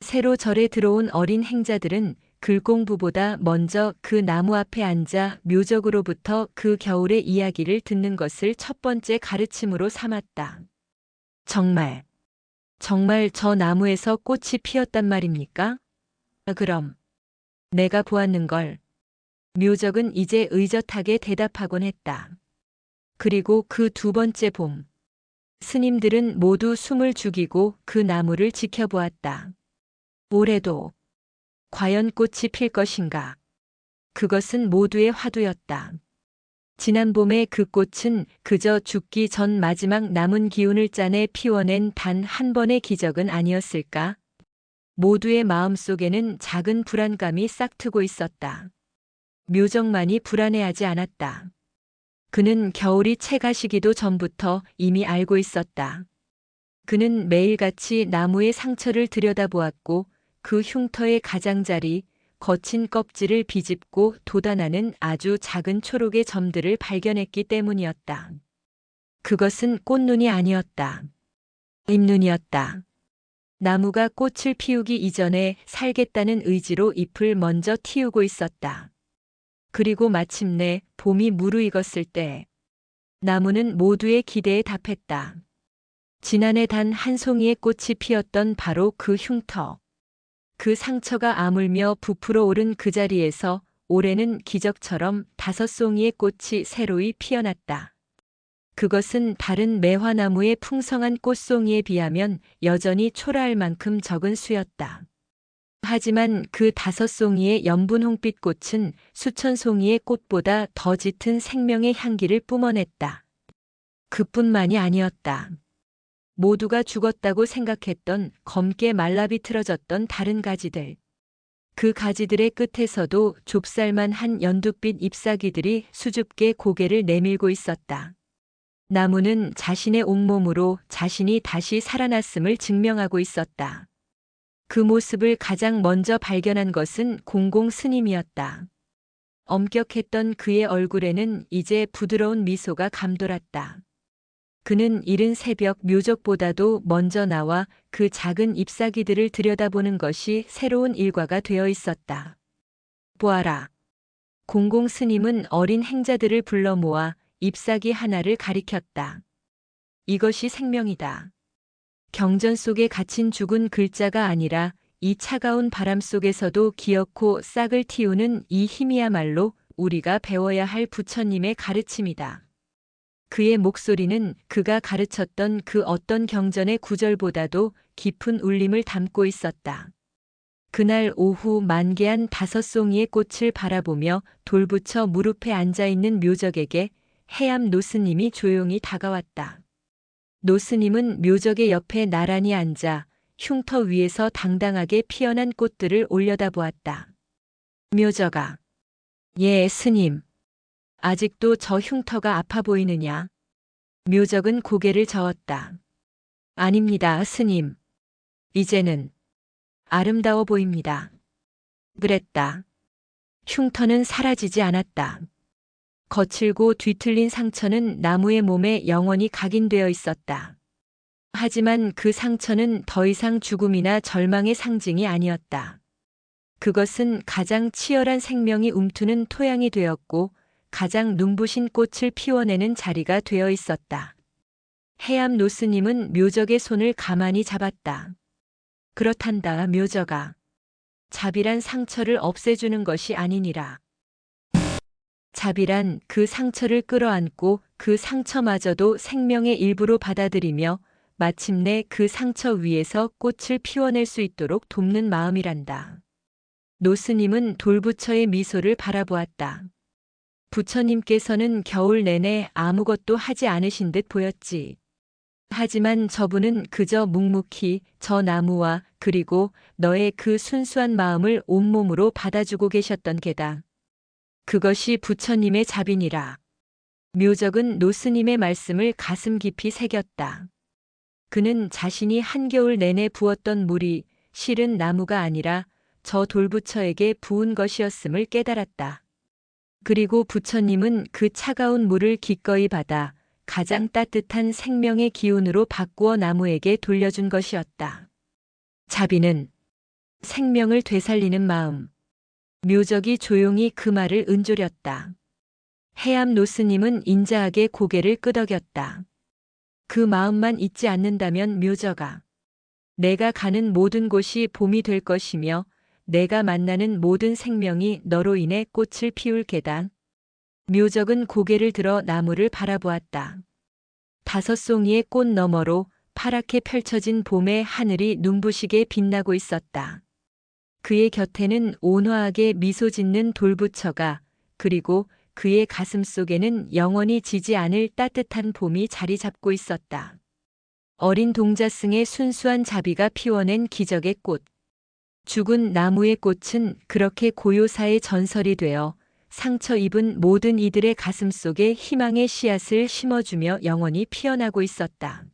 새로 절에 들어온 어린 행자들은 글공부보다 먼저 그 나무 앞에 앉아 묘적으로부터 그 겨울의 이야기를 듣는 것을 첫 번째 가르침으로 삼았다. 정말 저 나무에서 꽃이 피었단 말입니까? 그럼 내가 보았는걸. 묘적은 이제 의젓하게 대답하곤 했다. 그리고 그 두 번째 봄, 스님들은 모두 숨을 죽이고 그 나무를 지켜보았다. 올해도 과연 꽃이 필 것인가? 그것은 모두의 화두였다. 지난 봄에 그 꽃은 그저 죽기 전 마지막 남은 기운을 짜내 피워낸 단 한 번의 기적은 아니었을까? 모두의 마음속에는 작은 불안감이 싹트고 있었다. 묘적만이 불안해하지 않았다. 그는 겨울이 채 가시기도 전부터 이미 알고 있었다. 그는 매일같이 나무의 상처를 들여다보았고 그 흉터의 가장자리, 거친 껍질을 비집고 돋아나는 아주 작은 초록의 점들을 발견했기 때문이었다. 그것은 꽃눈이 아니었다. 잎눈이었다. 나무가 꽃을 피우기 이전에 살겠다는 의지로 잎을 먼저 틔우고 있었다. 그리고 마침내 봄이 무르익었을 때 나무는 모두의 기대에 답했다. 지난해 단 한 송이의 꽃이 피었던 바로 그 흉터. 그 상처가 아물며 부풀어 오른 그 자리에서 올해는 기적처럼 5송이의 꽃이 새로이 피어났다. 그것은 다른 매화나무의 풍성한 꽃송이에 비하면 여전히 초라할 만큼 적은 수였다. 하지만 그 5송이의 연분 홍빛 꽃은 수천 송이의 꽃보다 더 짙은 생명의 향기를 뿜어냈다. 그뿐만이 아니었다. 모두가 죽었다고 생각했던 검게 말라비틀어졌던 다른 가지들. 그 가지들의 끝에서도 좁쌀만한 연두빛 잎사귀들이 수줍게 고개를 내밀고 있었다. 나무는 자신의 온몸으로 자신이 다시 살아났음을 증명하고 있었다. 그 모습을 가장 먼저 발견한 것은 공공 스님이었다. 엄격했던 그의 얼굴에는 이제 부드러운 미소가 감돌았다. 그는 이른 새벽 묘적보다도 먼저 나와 그 작은 잎사귀들을 들여다보는 것이 새로운 일과가 되어 있었다. 보아라. 공공 스님은 어린 행자들을 불러 모아 잎사귀 하나를 가리켰다. 이것이 생명이다. 경전 속에 갇힌 죽은 글자가 아니라 이 차가운 바람 속에서도 기어코 싹을 틔우는 이 힘이야말로 우리가 배워야 할 부처님의 가르침이다. 그의 목소리는 그가 가르쳤던 그 어떤 경전의 구절보다도 깊은 울림을 담고 있었다. 그날 오후 만개한 5송이의 꽃을 바라보며 돌부처 무릎에 앉아있는 묘적에게 해암 노스님이 조용히 다가왔다. 노스님은 묘적의 옆에 나란히 앉아 흉터 위에서 당당하게 피어난 꽃들을 올려다보았다. 묘적아. 예, 스님. 아직도 저 흉터가 아파 보이느냐? 묘적은 고개를 저었다. 아닙니다, 스님. 이제는 아름다워 보입니다. 그랬다. 흉터는 사라지지 않았다. 거칠고 뒤틀린 상처는 나무의 몸에 영원히 각인되어 있었다. 하지만 그 상처는 더 이상 죽음이나 절망의 상징이 아니었다. 그것은 가장 치열한 생명이 움트는 토양이 되었고 가장 눈부신 꽃을 피워내는 자리가 되어 있었다. 해암 노스님은 묘적의 손을 가만히 잡았다. 그렇단다, 묘적아. 자비란 상처를 없애주는 것이 아니니라. 자비란 그 상처를 끌어안고 그 상처마저도 생명의 일부로 받아들이며 마침내 그 상처 위에서 꽃을 피워낼 수 있도록 돕는 마음이란다. 노스님은 돌부처의 미소를 바라보았다. 부처님께서는 겨울 내내 아무것도 하지 않으신 듯 보였지. 하지만 저분은 그저 묵묵히 저 나무와 그리고 너의 그 순수한 마음을 온몸으로 받아주고 계셨던 게다. 그것이 부처님의 자비니라. 묘적은 노스님의 말씀을 가슴 깊이 새겼다. 그는 자신이 한겨울 내내 부었던 물이 실은 나무가 아니라 저 돌부처에게 부은 것이었음을 깨달았다. 그리고 부처님은 그 차가운 물을 기꺼이 받아 가장 따뜻한 생명의 기운으로 바꾸어 나무에게 돌려준 것이었다. 자비는 생명을 되살리는 마음. 묘적이 조용히 그 말을 은조렸다. 해암 노스님은 인자하게 고개를 끄덕였다. 그 마음만 잊지 않는다면 묘적아. 내가 가는 모든 곳이 봄이 될 것이며 내가 만나는 모든 생명이 너로 인해 꽃을 피울 게다. 묘적은 고개를 들어 나무를 바라보았다. 5송이의 꽃 너머로 파랗게 펼쳐진 봄의 하늘이 눈부시게 빛나고 있었다. 그의 곁에는 온화하게 미소 짓는 돌부처가 그리고 그의 가슴 속에는 영원히 지지 않을 따뜻한 봄이 자리 잡고 있었다. 어린 동자승의 순수한 자비가 피워낸 기적의 꽃. 죽은 나무의 꽃은 그렇게 고요사의 전설이 되어 상처 입은 모든 이들의 가슴 속에 희망의 씨앗을 심어주며 영원히 피어나고 있었다.